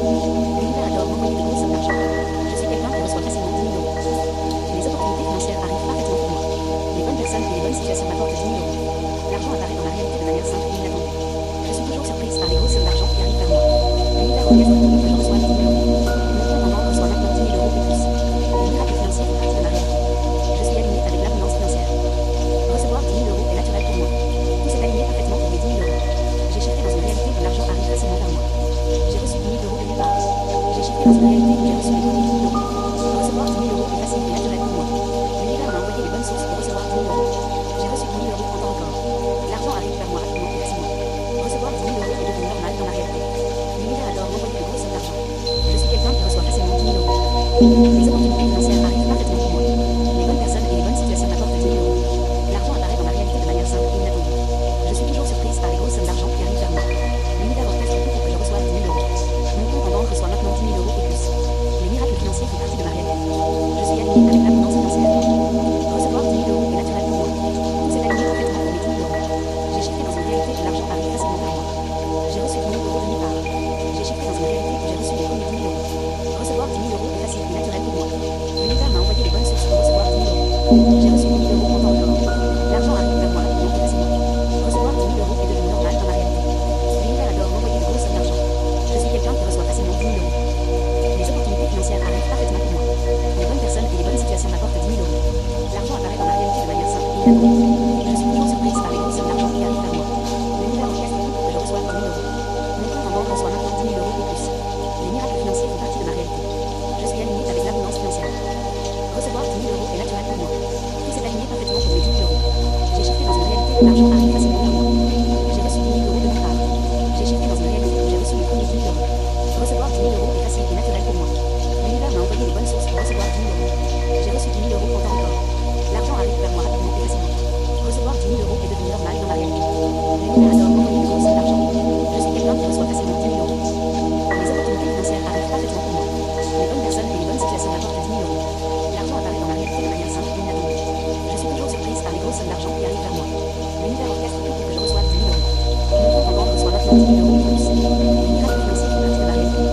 L'univers adore m'envoyer de grosses sommes d'argent. Je suis quelqu'un qui reçoit facilement 10 000 euros. Les opportunités financières arrivent parfaitement pour moi. Les bonnes personnes et les bonnes situations m'apportent 10 000 euros. L'argent apparaît dans ma réalité de manière simple et inattendue. Je suis toujours surprise par les grosses sommes d'argent qui arrivent vers moi. L'univers orchestre tout pour que je reçoive 10 000 euros. Mon compte en banque reçoit maintenant 10 000 euros et plus. Les miracles financiers font partie de ma réalité. Je suis alignée avec l'abondance financière. Recevoir 10 000 euros est naturel pour moi. Tout s'est aligné parfaitement pour mes 10 000 euros. J'ai shifté dans une réalité où l'argent arrive facilement vers moi. J'ai reçu 10 000 euros de nulle part. J'ai shifté dans une réalité où j'ai reçu les premiers 10 000 euros. Recevoir 10 000 euros est facile et naturel pour moi. L'univers m'a envoyé les bonnes sources pour recevoir 10 000 euros. J'ai reçu 10 000 euros en temps record. L'argent arrive vers moi rapidement et facilement. Recevoir 10 000 euros est devenu normal dans ma réalité. L'univers adore m'envoyer de grosses sommes d'argent. Je suis quelqu'un qui reçoit facilement 10 000 euros. Les opportunités financières arrivent parfaitement pour moi. Les bonnes personnes et les bonnes situations m'apportent 10 000 euros. L'argent apparaît dans ma réalité de manière simple et inattendue. Je suis toujours surprise par les grosses sommes d'argent qui arrivent vers moi. L'univers orchestre tout pour que je reçoive 10 000 euros. Mon compte en banque reçoit maintenant 10 000 euros et plus. Les miracles financiers font partie de ma réalité. Je suis alignée avec l'abondance financière. Recevoir 10 000 euros est naturel pour moi. Tout s'est aligné parfaitement pour mes 10 000 euros. J'ai shifté dans une réalité où l'argent arrive facilement vers moi. J'ai reçu 10 000 euros de nulle part. J'ai shifté dans une réalité où j'ai reçu les premiers 10 000 euros. Recevoir 10 000 euros est facile et naturel pour moi. L'univers m'a envoyé les bonnes sources pour recevoir 10 000 euros. J'ai reçu 10 000 euros en temps record. L'argent arrive vers moi rapidement et facilement. Recevoir 10 000 euros est devenu normal dans ma réalité. L'univers adore m'envoyer de grosses sommes d'argent. Je suis quelqu'un qui reçoit facilement 10 000 euros. Les opportunités financières arrivent parfaitement pour moi. Les bonnes personnes et les bonnes situations m'apportent 10 000 euros. L'argent apparaît dans ma réalité de manière simple et inattendue. Je suis toujours surprise par les grosses sommes d'argent qui arrivent vers moi. L'univers orchestre tout pour que je reçoive 10 000 euros. Mon compte en banque reçoit maintenant 10 000 euros et plus. Les miracles financiers font partie de ma réalité. Je suis alignée avec l'abondance financière. Recevoir 10 000 euros est naturel pour moi. Tout s'est aligné parfaitement pour mes 10 000 euros. J'ai shifté dans une réalité où l'argent arrive facilement vers moi. J'ai reçu 10 000 euros de nulle part. J'ai shifté dans une réalité où j'ai reçu les premiers 10 000 euros. Recevoir 10 000 euros est facile et naturel pour moi. L'univers m'a envoyé les bonnes sources pour recevoir 10 000 euros. J'ai reçu 10 000 euros en temps record. L'argent arrive vers moi rapidement et facilement. Recevoir 10 000 euros est devenu normal dans ma réalité. L'univers adore m'envoyer de grosses sommes d'argent. Je suis quelqu'un qui reçoit facilement 10 000 euros. Les opportunités financières arrivent parfaitement pour moi. Les bonnes personnes et les bonnes situations m'apportent 10 000 euros. L'argent apparaît dans ma réalité de manière simple et inattendue. Je suis toujours surprise par les grosses sommes d'argent qui arrivent vers moi. L'univers orchestre tout pour que je reçoive 10 000 euros. Mon compte en banque reçoit maintenant 10 000 euros et plus. Les miracles financiers font partie de ma réalité.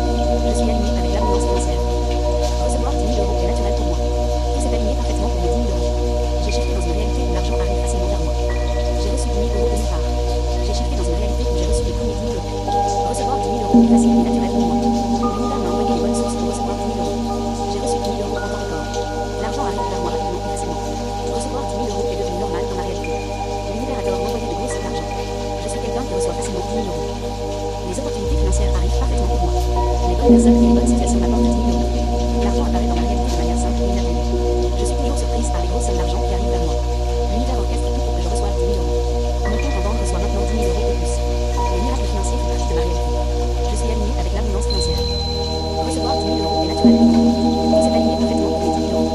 Je suis alignée avec l'abondance financière. Recevoir 10 000 euros est naturel pour moi. Tout s'est aligné parfaitement pour mes 10 000 euros. J'ai shifté dans une réalité où l'argent arrive facilement vers moi. J'ai reçu 10 000 euros de nulle part. J'ai shifté dans une réalité où j'ai reçu les premiers 10 000 euros. Recevoir 10 000 euros est facile et naturel pour moi. L'univers m'a envoyé les bonnes sources pour recevoir 10 000 euros. J'ai reçu 10 000 euros en temps record. L'argent arrive vers moi rapidement et facilement. Recevoir 10 000 euros est devenu normal dans ma réalité. L'univers adore m'envoyer de grosses sommes d'argent. Je suis quelqu'un qui reçoit facilement 10 000 euros. Les opportunités financières arrivent parfaitement pour moi. Les bonnes personnes et les bonnes situations m'apportent 10 000 euros. L'argent apparaît dans ma réalité de manière simple et inattendue. Je suis toujours surprise par les grosses sommes d'argent qui arrivent vers moi. L'univers orchestre tout pour que je reçoive 10 000 euros. Mon compte en banque reçoit maintenant 10 000 euros et plus. Les miracles financiers font partie de ma réalité. Je suis alignée avec l'abondance financière. Recevoir 10 000 euros est naturel pour moi. Tout s'est aligné parfaitement pour mes 10 000 euros.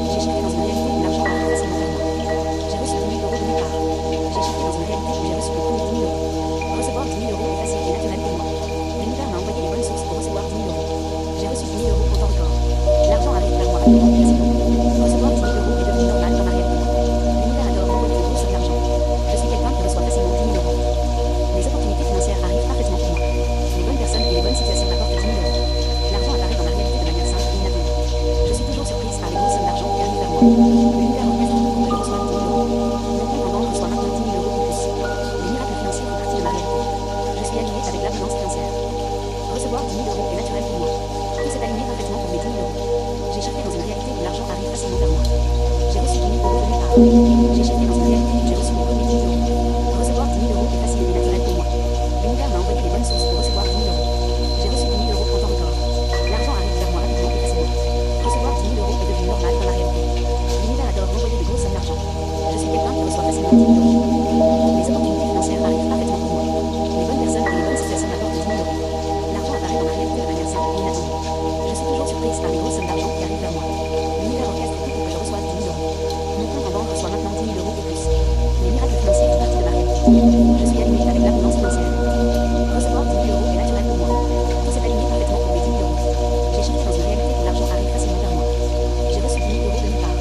J'ai shifté dans une réalité où l'argent arrive facilement vers moi. J'ai reçu 10 000 euros de nulle part. J'ai shifté dans une réalité où j'ai reçu les premiers 10 000 euros. Recevoir 10 000 euros est facile et naturel pour moi. L'univers m'a envoyé les bonnes sources pour recevoir 10 000 euros. J'ai reçu 10 000 euros Je suis aligné avec l'abondance financière. Recevoir 10 000 euros est naturel pour moi. Tout s'est aligné parfaitement pour mes 10 000 euros. J'ai shifté dans une réalité où l'argent arrive facilement vers moi. J'ai reçu 10 000 euros de nulle part.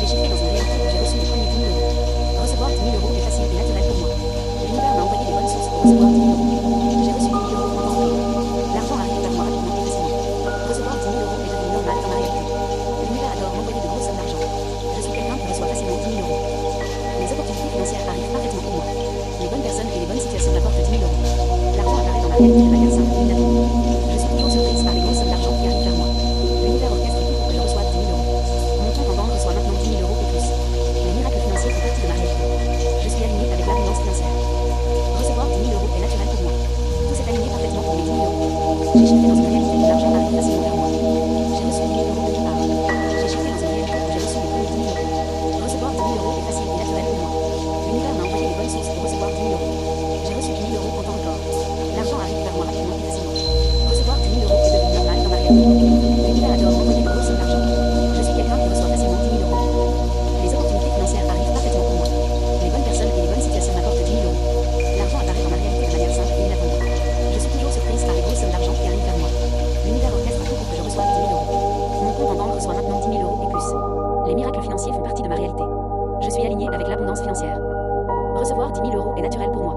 J'ai shifté dans une réalité où j'ai reçu mes premiers 10 000 euros. Recevoir 10 000 euros est facile et naturel pour moi. L'univers m'a envoyé les bonnes sources pour recevoir 10 000 euros. J'ai reçu 10 000 euros en temps record. L'argent arrive vers moi rapidement et facilement. Recevoir 10 000 euros est devenu normal dans ma réalité. L'univers adore m'envoyer de grosses sommes d'argent. Je suis quelqu'un qui reçoit facilement 10 000 euros. Les opportunités financières arrivent parfaitement pour moi. Les bonnes personnes et les bonnes situations m'apportent 10 000 euros. L'argent apparaît dans ma réalité de manière simple et inattendue. Je suis toujours surprise par les grosses sommes d'argent qui arrivent vers moi. L'univers orchestre tout pour que je reçoive 10 000 euros. Mon compte en banque reçoit maintenant 10 000 euros et plus. Les miracles financiers font partie de ma réalité. Je suis aligné avec l'abondance financière. Recevoir 10 000 euros est naturel pour moi. Tout s'est aligné parfaitement pour mes 10 000 euros. J'ai shifté dans une réalité où l'argent arrive facilement vers moi. J'ai reçu 10 000 euros de nulle part. J'ai shifté dans une réalité où j'ai reçu mes premiers 10 000 euros. Recevoir 10 000 euros est facile et naturel pour moi. L'univers m'a envoyé les bonnes sources pour recevoir 10 000 euros. J'ai reçu 10 000 euros en temps record. L'argent arrive vers moi rapidement et facilement. Recevoir 10 000 euros est devenu normal dans ma réalité. L'univers adore m'envoyer de grosses sommes d'argent. Je suis quelqu'un qui reçoit facilement 10 000 euros. Les opportunités financières arrivent parfaitement pour moi. Les bonnes personnes et les bonnes situations m'apportent 10 000 euros. L'argent apparaît dans ma réalité de manière simple et inattendue. Je suis toujours surprise par les grosses sommes d'argent qui arrivent vers moi. L'univers orchestre tout pour que je reçoive 10 000 euros. Mon compte en banque reçoit maintenant 10 000 euros et plus. Les miracles financiers font partie de ma réalité. Je suis aligné avec l'abondance financière. Recevoir 10 000 euros est naturel pour moi.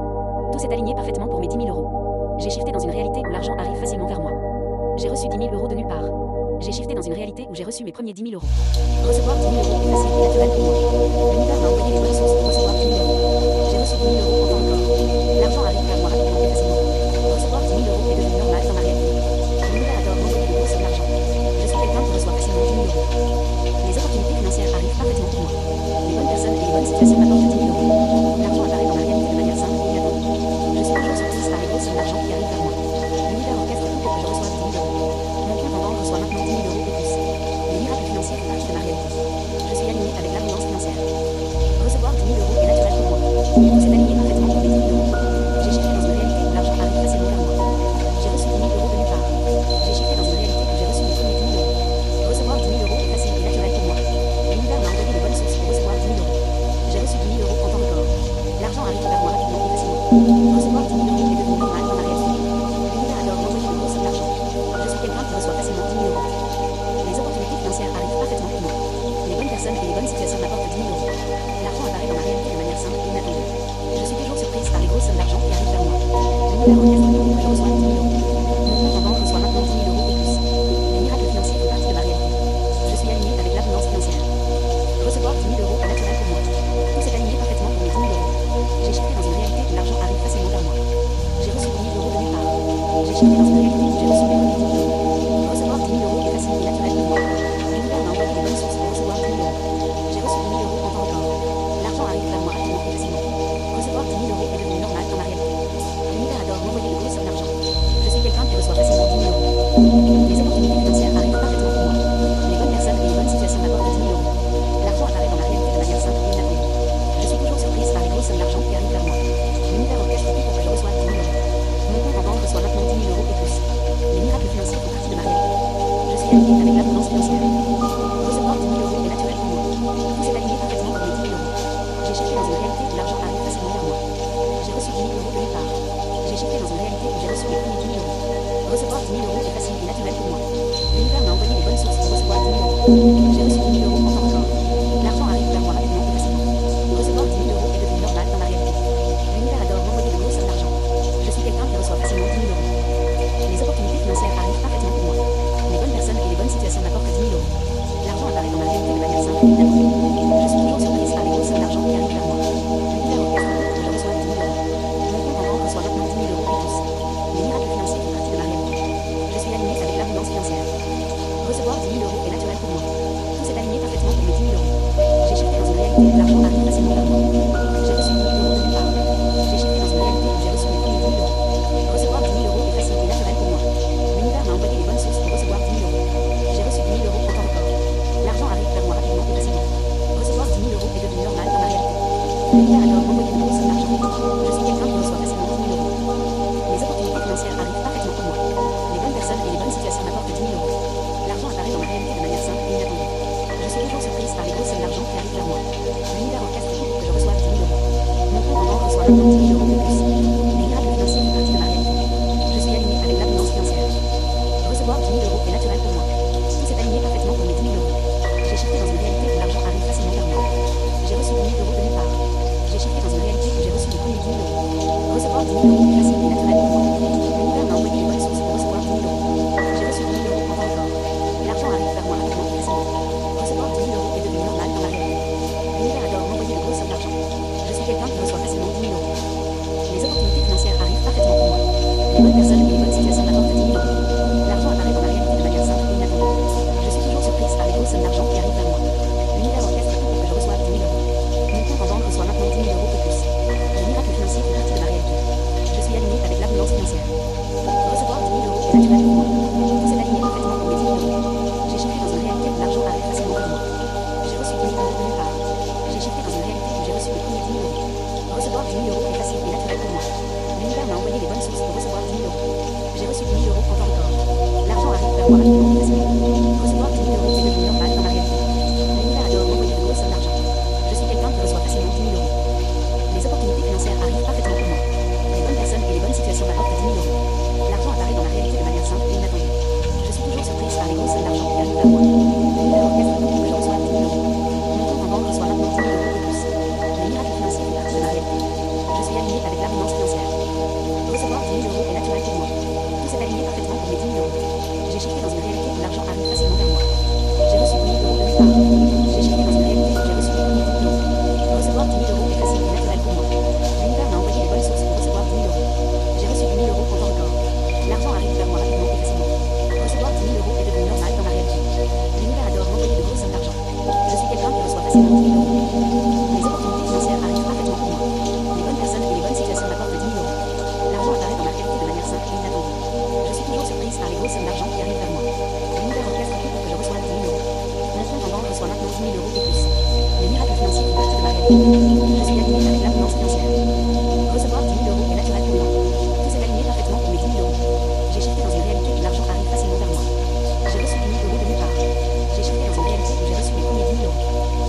Tout s'est aligné parfaitement pour mes 10 000 euros. J'ai shifté dans une réalité où l'argent arrive facilement vers moi. J'ai reçu 10 000 euros de nulle part. J'ai shifté dans une réalité où j'ai reçu mes premiers 10 000 euros. Recevoir 10 000 euros est facile et naturel pour moi. L'univers m'a envoyé les bonnes sources pour recevoir 10 000 euros. J'ai reçu 10 000 euros en temps record. L'argent arrive vers moi rapidement et facilement. Recevoir 10 000 euros est devenu normal dans ma réalité. L'univers adore m'envoyer de grosses sommes d'argent. Je suis quelqu'un qui reçoit facilement 10 000 euros. Les opportunités financières arrivent parfaitement pour moi. Les bonnes personnes et les bonnes situations m'apportent 10 000 euros. L'argent apparaît dans ma réalité de manière simple et inattendue. Je suis toujours surprise par les grosses sommes d'argent qui arrivent vers moi. L'univers orchestre tout pour que je reçoive 10 000 euros. Mon compte en banque reçoit maintenant 10 000 euros et plus. Les miracles financiers font partie de ma réalité. Je suis aligné avec l'abondance financière. Recevoir 10 000 euros est naturel pour moi. Tout s'est aligné parfaitement pour mes 10 000 euros. J'ai shifté dans une réalité où l'argent arrive facilement vers moi. J'ai reçu 10 000 euros de nulle part. J'ai shifté dans une réalité où j'ai reçu mes premiers 10 000 euros. Recevoir 10 000 euros est facile et naturel pour moi. L'univers m'a envoyé les bonnes sources pour recevoir 10 000 euros. J'ai reçu 10 000 euros en temps record. L'argent arrive vers moi rapidement et facilement. Recevoir 10 000 euros est devenu normal dans ma réalité. L'univers adore m'envoyer de grosses sommes d'argent. Je suis quelqu'un qui reçoit facilement 10 000 euros. Les opportunités financières arrivent parfaitement pour moi. Les bonnes personnes et les bonnes situations m'apportent 10 000 euros. L'argent apparaît dans ma réalité de manière simple et inattendue. Je suis toujours surprise par les grosses sommes d'argent qui arrivent vers moi. L'univers orchestre tout pour que je reçoive 10 000 euros. Mon compte en banque reçoit maintenant 10 000 euros et plus. Les miracles financiers font partie de ma réalité. Je suis aligné avec l'abondance financière. Recevoir 10 000 euros est naturel pour moi. Tout s'est aligné parfaitement pour mes 10 000 euros. J'ai shifté dans une réalité où l'argent arrive facilement vers moi. J'ai reçu 10 000 euros de nulle part. J'ai shifté dans une réalité où j'ai reçu mes premiers 10 000 euros. Recevoir 10 000 euros est facile et naturel pour moi. L'univers m'a envoyé les bonnes sources pour recevoir 10 000 euros. J'ai reçu 10 000 euros en temps record. L'argent arrive vers moi rapidement et facilement. Recevoir 10 000 euros est devenu normal dans ma réalité. L'univers adore m'envoyer de grosses sommes d'argent. Je suis quelqu'un qui reçoit facilement 10 000 euros. Les opportunités financières arrivent parfaitement pour moi. Les bonnes personnes et les bonnes situations m'apportent 10 000 euros. L'argent apparaît dans ma réalité de manière simple et inattendue. Je suis toujours surprise par les grosses sommes d'argent qui arrivent vers moi. L'univers orchestre tout pour que je reçoive 10 000 euros. Mon compte en banque reçoit maintenant 10 000 euros et plus. Les miracles financiers font partie de ma réalité. Je suis aligné avec l'abondance financière. Recevoir 10 000 euros est naturel pour moi. Tout s'est aligné parfaitement pour mes 10 000 euros. J'ai shifté dans une réalité où l'argent arrive facilement vers moi. J'ai reçu 10 000 euros de nulle part. J'ai shifté dans une réalité où j'ai reçu mes premiers 10 000 euros. Recevoir 10 000 euros est facile et naturel pour moi. L'univers m'a envoyé les bonnes sources pour recevoir 10 000 euros. J'ai reçu 10 000 euros en temps record. L'argent arrive vers moi rapidement et facilement. Recevoir 10 000 euros est devenu normal dans ma réalité. L'univers adore m'envoyer de grosses sommes d'argent. Je suis quelqu'un qui reçoit facilement 10 000 euros. Les opportunités financières arrivent parfaitement pour moi. Les bonnes personnes et les bonnes situations m'apportent 10 000 euros. L'argent apparaît dans ma réalité de manière simple et inattendue. Je suis toujours surprise par les grosses sommes d'argent qui arrivent vers moi. L'univers orchestre tout pour que je reçoive 10 000 euros. Mon compte en banque reçoit maintenant 10 000 euros et plus. Les miracles financiers font partie de ma réalité. Je suis aligné avec l'abondance financière. Recevoir 10 000 euros est naturel pour moi. Tout s'est aligné parfaitement pour mes 10 000 euros. J'ai shifté dans une réalité où l'argent arrive facilement vers moi. J'ai reçu 10 000 euros de nulle part. J'ai shifté dans une réalité où j'ai reçu mes premiers 10 000 euros. Recevoir 10 000 euros est facile et naturel pour moi. L'univers m'a envoyé les bonnes sources pour recevoir 10 000 euros. J'ai reçu 10 000 euros en temps record. L'argent arrive vers moi rapidement et facilement. Recevoir 10 000 euros est devenu normal dans ma réalité. L'univers adore m'envoyer de grosses sommes d'argent. Je suis quelqu'un qui reçoit facilement 10 000 euros. Les opportunités financières arrivent parfaitement pour moi. Les bonnes personnes et les bonnes situations m'apportent 10 000 euros. L'argent apparaît dans ma réalité de manière simple et inattendue. Je suis toujours surprise par les grosses sommes d'argent qui arrivent vers moi. L'univers orchestre tout pour que je reçoive 10 000 euros. Mon compte en banque reçoit recevoir maintenant 10 000 euros de plus. Les miracles financiers font partie de ma réalité. Je suis aligné avec l'abondance financière. Recevoir 10 000 euros est naturel pour moi. Tout s'est aligné parfaitement pour mes 10 000 euros. J'ai shifté dans une réalité où l'argent arrive facilement vers moi. J'ai reçu 10 000 euros de nulle part. J'ai shifté dans une réalité où j'ai reçu mes premiers 10 000 euros. Recevoir 10 000 euros est facile et naturel pour moi. L'univers m'a envoyé les bonnes sources pour recevoir 10 000 euros. J'ai reçu 10 000 euros pendant le corps. L'argent arrive vers moi rapidement et facilement. Recevoir 10 000 euros est devenu normal dans ma réalité. L'univers adore m'envoyer de grosses sommes d'argent. Je suis quelqu'un qui reçoit facilement 10 000 euros. Les opportunités financières arrivent parfaitement pour moi. Les bonnes personnes et les bonnes situations m'apportent 10 000 euros. L'argent apparaît dans ma réalité de manière simple et inattendue. Je suis toujours surprise par les grosses sommes d'argent qui arrivent vers moi. L'univers orchestre tout pour que je reçoive 10 000 euros. Mon compte en banque reçoit maintenant 10 000 euros de plus. Les miracles financiers font partie de ma réalité. Je suis aligné avec l'abondance financière. Recevoir 10 000 euros est naturel pour moi. Tout s'est aligné parfaitement pour mes 10 000 euros. J'ai shifté dans une réalité où l'argent arrive facilement vers moi. J'ai reçu 10 000 euros de nulle part. J'ai shifté dans une réalité où j'ai reçu mes premiers 10 000 euros. Recevoir 10 000 euros est facile et naturel pour moi. L'univers m'a envoyé les bonnes sources pour recevoir 10 000 euros. J'ai reçu 10 000 euros en temps record. L'argent arrive vers moi rapidement et facilement. Recevoir 10 000 euros est devenu normal dans ma réalité. L'univers adore m'envoyer de grosses sommes d'argent. Je suis quelqu'un qui reçoit facilement 10 000 euros. Les opportunités financières arrivent parfaitement pour moi. Les bonnes personnes et les bonnes situations m'apportent 10 000 euros. L'argent apparaît dans ma réalité de manière simple et inattendue. Je suis toujours surprise par les grosses sommes d'argent qui arrivent vers moi. L'univers orchestre tout pour que je reçoive 10 000 euros. Mon compte en banque reçoit maintenant 10 000 euros de plus. Les miracles financiers font partie de ma réalité. Je suis aligné avec l'abondance financière. Recevoir 10 000 euros est naturel pour moi. Tout s'est aligné parfaitement pour mes 10 000 euros. J'ai shifté dans une réalité où l'argent arrive facilement vers moi. J'ai reçu 10 000 euros de nulle part. J'ai shifté dans une réalité où j'ai reçu mes premiers 10 000 euros. Recevoir 10 000 euros est facile et naturel pour moi. L'univers m'a envoyé les bonnes sources pour recevoir 10 000 euros. J'ai reçu 10 000 euros en temps record. L'argent arrive vers moi rapidement et facilement. Recevoir 10 000 euros est devenu normal dans ma réalité. L'univers adore m'envoyer de grosses sommes d'argent. Je suis quelqu'un qui reçoit facilement 10 000 euros. Les opportunités financières arrivent parfaitement pour moi. Les bonnes personnes et les bonnes situations m'apportent 10 000 euros. L'argent apparaît dans ma réalité de manière simple et inattendue. Je suis toujours surprise par les grosses sommes d'argent qui arrivent vers moi. L'univers orchestre tout pour que je reçoive 10 000 euros. Mon compte en banque reçoit maintenant 10 000 euros de plus. Les miracles financiers font partie de ma réalité. Je suis aligné avec l'abondance financière. Recevoir 10 000 euros est naturel pour moi. Tout s'est aligné parfaitement pour mes 10 000 euros. J'ai shifté dans une réalité où l'argent arrive facilement vers moi. J'ai reçu 10 000 euros de nulle part. J'ai shifté dans une réalité où j'ai reçu mes premiers 10 000 euros.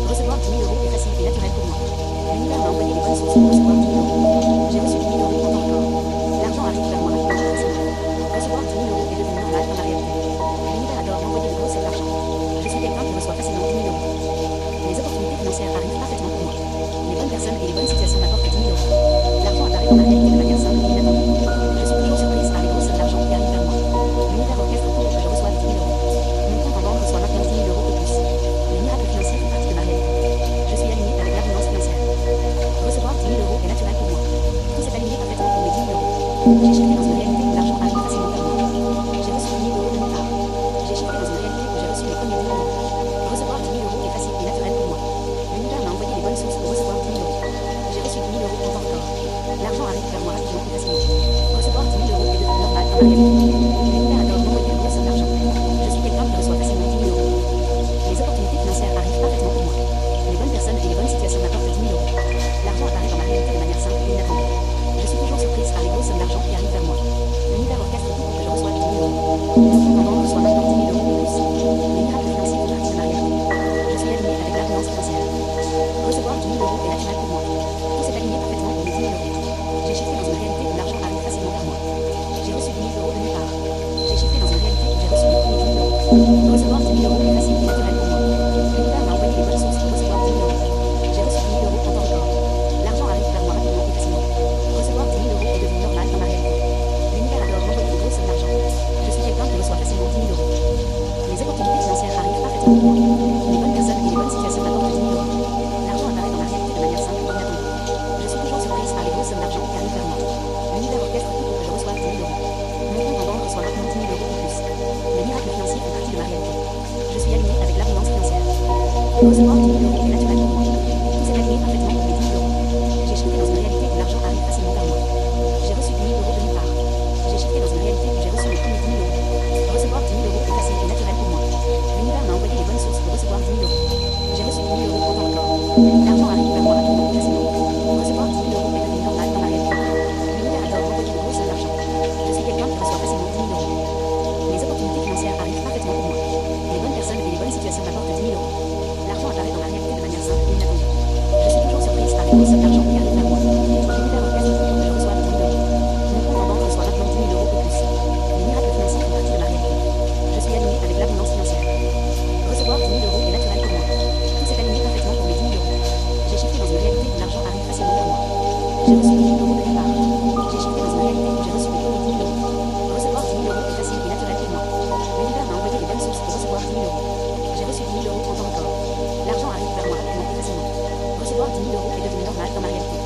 Recevoir 10 000 euros est facile et naturel pour moi. L'univers m'a envoyé les bonnes sources pour recevoir 10 000 euros. J'ai reçu 10 000 euros en temps record. L'argent arrive vers moi rapidement et facilement. Recevoir 10 000 euros est devenu normal dans ma réalité. L'univers adore m'envoyer de grosses sommes d'argent. Je suis quelqu'un qui reçoit facilement 10 000 euros. Les opportunités financières arrivent parfaitement pour moi. Les bonnes personnes et les bonnes situations m'apportent 10 000 euros. L'argent apparaît dans ma réalité de manière simple et inattendue. Je suis toujours surprise par les grosses sommes d'argent qui arrivent vers moi. L'univers orchestre tout pour que je reçoive 10 000 euros. Mon compte en banque reçoit maintenant 10 000 euros de plus. Les miracles financiers font partie de ma réalité. Je suis aligné avec l'abondance financière. Recevoir 10 000 euros est naturel pour moi. Tout s'est aligné parfaitement pour mes 10 000 euros. J'ai shifté dans une réalité où l'argent arrive facilement vers moi. J'ai reçu 10 000 euros de nulle part. J'ai shifté dans une réalité où j'ai reçu mes premiers 10 000 euros. Recevoir 10 000 euros est facile et naturel pour moi. L'univers m'a envoyé les bonnes sources pour recevoir 10 000 euros. J'ai reçu 10 000 euros en temps record. L'argent arrive vers moi rapidement et facilement. Recevoir 10 000 euros est devenu normal dans ma réalité. L'univers adore m'envoyer de grosses sommes d'argent. Je suis quelqu'un qui reçoit facilement 10 000 euros. Les opportunités financières arrivent parfaitement pour moi. Les bonnes personnes et les bonnes situations m'apportent 10 000 euros. L'argent apparaît dans ma réalité de manière simple et inattendue. Je suis toujours surprise par les grosses sommes d'argent qui arrivent vers moi. L'univers orchestre tout pour que je reçoive 10 000 euros. Mon compte en banque reçoit maintenant 10 000 euros de plus. Les miracles financiers font partie de ma réalité. Je suis aligné avec l'abondance financière. Recevoir 10 000 euros est naturel pour moi. Tout s'est aligné parfaitement pour mes 10 000 euros. J'ai shifté dans une réalité où l'argent arrive facilement vers moi. J'ai reçu 10 000 euros de nulle part. J'ai shifté dans une réalité où j'ai reçu mes premiers 10 000 euros. Recevoir 10 000 euros est facile et naturel pour moi. L'univers m'a envoyé les bonnes sources pour recevoir 10 000 euros. J'ai reçu 10 000 euros en temps record. L'argent arrive vers moi rapidement et facilement. Recevoir 10 000 euros est devenu normal dans ma réalité. L'univers adore m'envoyer de grosses sommes d'argent. Je suis quelqu'un qui reçoit facilement 10 000 euros. Les opportunités financières arrivent parfaitement pour moi. Les bonnes personnes et les bonnes situations m'apportent 10 000 euros. L'argent apparaît dans ma réalité de manière simple et inattendue. Je suis toujours surprise par les grosses sommes d'argent qui arrivent vers moi. L'univers orchestre tout pour que je reçoive 10 000 euros. Mon compte en banque reçoit maintenant 10 000 euros de plus. Les miracles financiers font partie de ma réalité. Je suis aligné avec l'abondance financière. Recevoir 10 000 euros est naturel pour moi. Tout s'est aligné parfaitement pour mes 10 000 euros. J'ai shifté dans une réalité où l'argent arrive facilement vers moi. J'ai reçu 10 000 euros de nulle part. J'ai shifté dans une réalité où j'ai reçu mes premiers 10 000 euros. Recevoir 10 000 euros est facile et naturel pour moi. L'univers m'a envoyé les bonnes sources pour recevoir 10 000 euros. J'ai reçu 10 000 euros en temps record. L'argent arrive vers moi rapidement et facilement. Recevoir 10 000 euros est devenu normal dans ma réalité. L'univers adore m'envoyer de grosses sommes d'argent. Je suis quelqu'un qui reçoit facilement 10 000 euros. Les opportunités financières arrivent parfaitement pour moi. Les bonnes personnes et les bonnes situations m'apportent 10 000 euros. L'argent apparaît dans ma réalité de manière simple et inattendue. Je suis toujours surprise par les grosses sommes d'argent qui arrivent vers moi. L'univers J'ai reçu 10 000 euros de nulle part. J'ai shifté dans une réalité où j'ai reçu des premiers 10 000 euros. Recevoir 10 000 euros est facile et naturel pour moi. L'univers m'a envoyé les bonnes sources pour recevoir 10 000 euros. J'ai reçu 10 000 euros en temps record. L'argent arrive vers moi rapidement et facilement. Recevoir 10 000 euros est devenu normal dans ma réalité.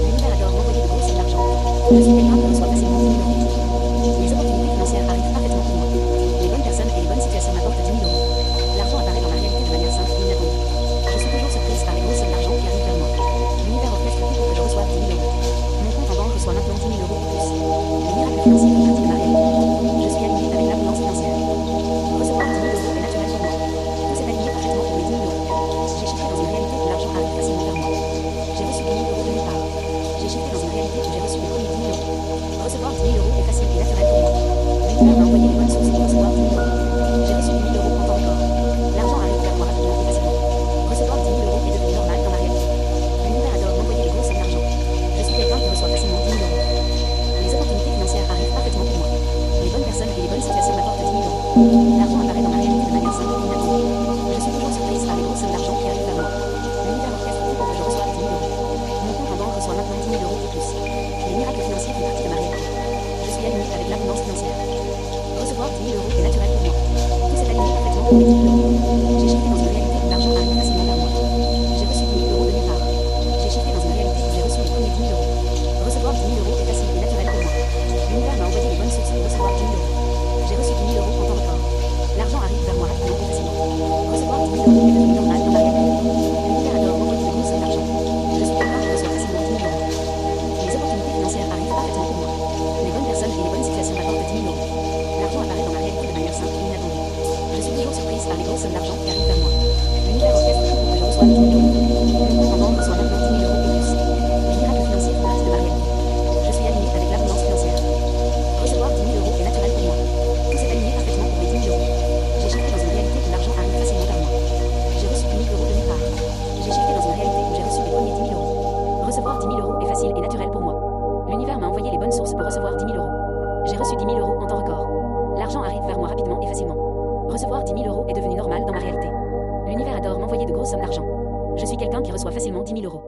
L'univers adore m'envoyer de grosses sommes d'argent. Je suis quelqu'un qui reçoit facilement 10 000 euros. Les opportunités financières arrivent parfaitement pour moi. Les bonnes personnes et les bonnes situations m'apportent 10 000 euros. L'argent apparaît dans ma réalité de manière simple et inattendue. Je suis toujours surprise par les grosses sommes d'argent qui arrivent vers moi. L'univers orchestre tout pour que je reçoive 10 000 euros. Mon compte en banque reçoit maintenant 10 000 euros ou plus. Les miracles financiers font partie de ma réalité. Je suis alignée avec l'abondance financière. Recevoir 10 000 euros est naturel pour moi. Tout s'est aligné parfaitement pour mes 10 000 euros. J'ai shifté dans une réalité où l'argent arrive facilement vers moi. J'ai reçu 10 000 euros de nulle part. J'ai shifté dans une réalité où j'ai reçu mes premiers 10 000 euros. Recevoir 10 000 euros est facile et naturel pour moi. L'univers m'a envoyé les bonnes sources pour recevoir 10 000 euros. J'ai reçu 10 000 euros en temps record. L'argent arrive vers moi rapidement et facilement. Recevoir 10 000 euros est devenu normal dans ma réalité. L'univers adore m'envoyer des grosses sommes d'argent. Je suis quelqu'un qui reçoit facilement 10 000 euros. Les opportunités financières arrivent parfaitement pour moi. Les bonnes personnes et les bonnes situations m'apportent 10 000 euros. L'argent apparaît dans ma réalité de manière simple et inattendue. Je suis toujours surprise par les grosses sommes d'argent qui arrivent vers moi. L'univers orchestre tout pour que je reçoive 10 000 euros. Mon compte en banque reçoit maintenant 10 000 euros et plus. Les miracles financiers font partie de ma réalité. Je suis alignée avec l'abondance financière. Recevoir 10 000 euros est naturel pour moi. Tout s'est aligné parfaitement pour mes 10 000 euros. J'ai shifté dans une réalité où l'argent arrive facilement vers moi. J'ai reçu 10 000 euros de nulle part. J'ai shifté dans une réalité où j'ai reçu mes premiers 10 000 euros. Recevoir 10 000 euros est facile et naturel pour moi. L'univers m'a envoyé les bonnes sources pour recevoir 10 000 euros. J'ai reçu 10 000 euros en temps record. L'argent arrive vers moi rapidement et facilement. Recevoir 10 000 euros est devenu normal dans ma réalité. L'univers adore m'envoyer de grosses sommes d'argent. Je suis quelqu'un qui reçoit facilement 10 000 euros. Les opportunités financières arrivent parfaitement pour moi. Les bonnes personnes et les bonnes situations m'apportent 10 000 euros. L'argent apparaît dans ma réalité de manière simple et inattendue. Je suis toujours surprise par les grosses sommes d'argent qui arrivent vers moi. L'univers orchestre tout pour que je reçoive 10 000 euros. Mon compte en banque reçoit maintenant 10 000 euros et plus. Les miracles financiers font partie de ma réalité. Je suis alignée avec l'abondance financière. Recevoir 10 000 euros est naturel pour moi. Tout s'est aligné parfaitement pour mes 10 000 euros. J'ai shifté dans une réalité où l'argent arrive facilement vers moi. J'ai reçu 10 000 euros de nulle part. J'ai shifté dans une réalité où j'ai reçu mes premiers 10 000 euros. Recevoir 10 000 euros est facile et naturel pour moi. L'univers m'a envoyé les bonnes sources pour recevoir 10 000 euros. J'ai reçu 10 000 euros en temps record. L'argent arrive vers moi rapidement et facilement. Recevoir 10 000 euros est devenu normal dans ma réalité. L'univers adore m'envoyer de grosses sommes d'argent. Je suis quelqu'un qui reçoit facilement 10 000 euros.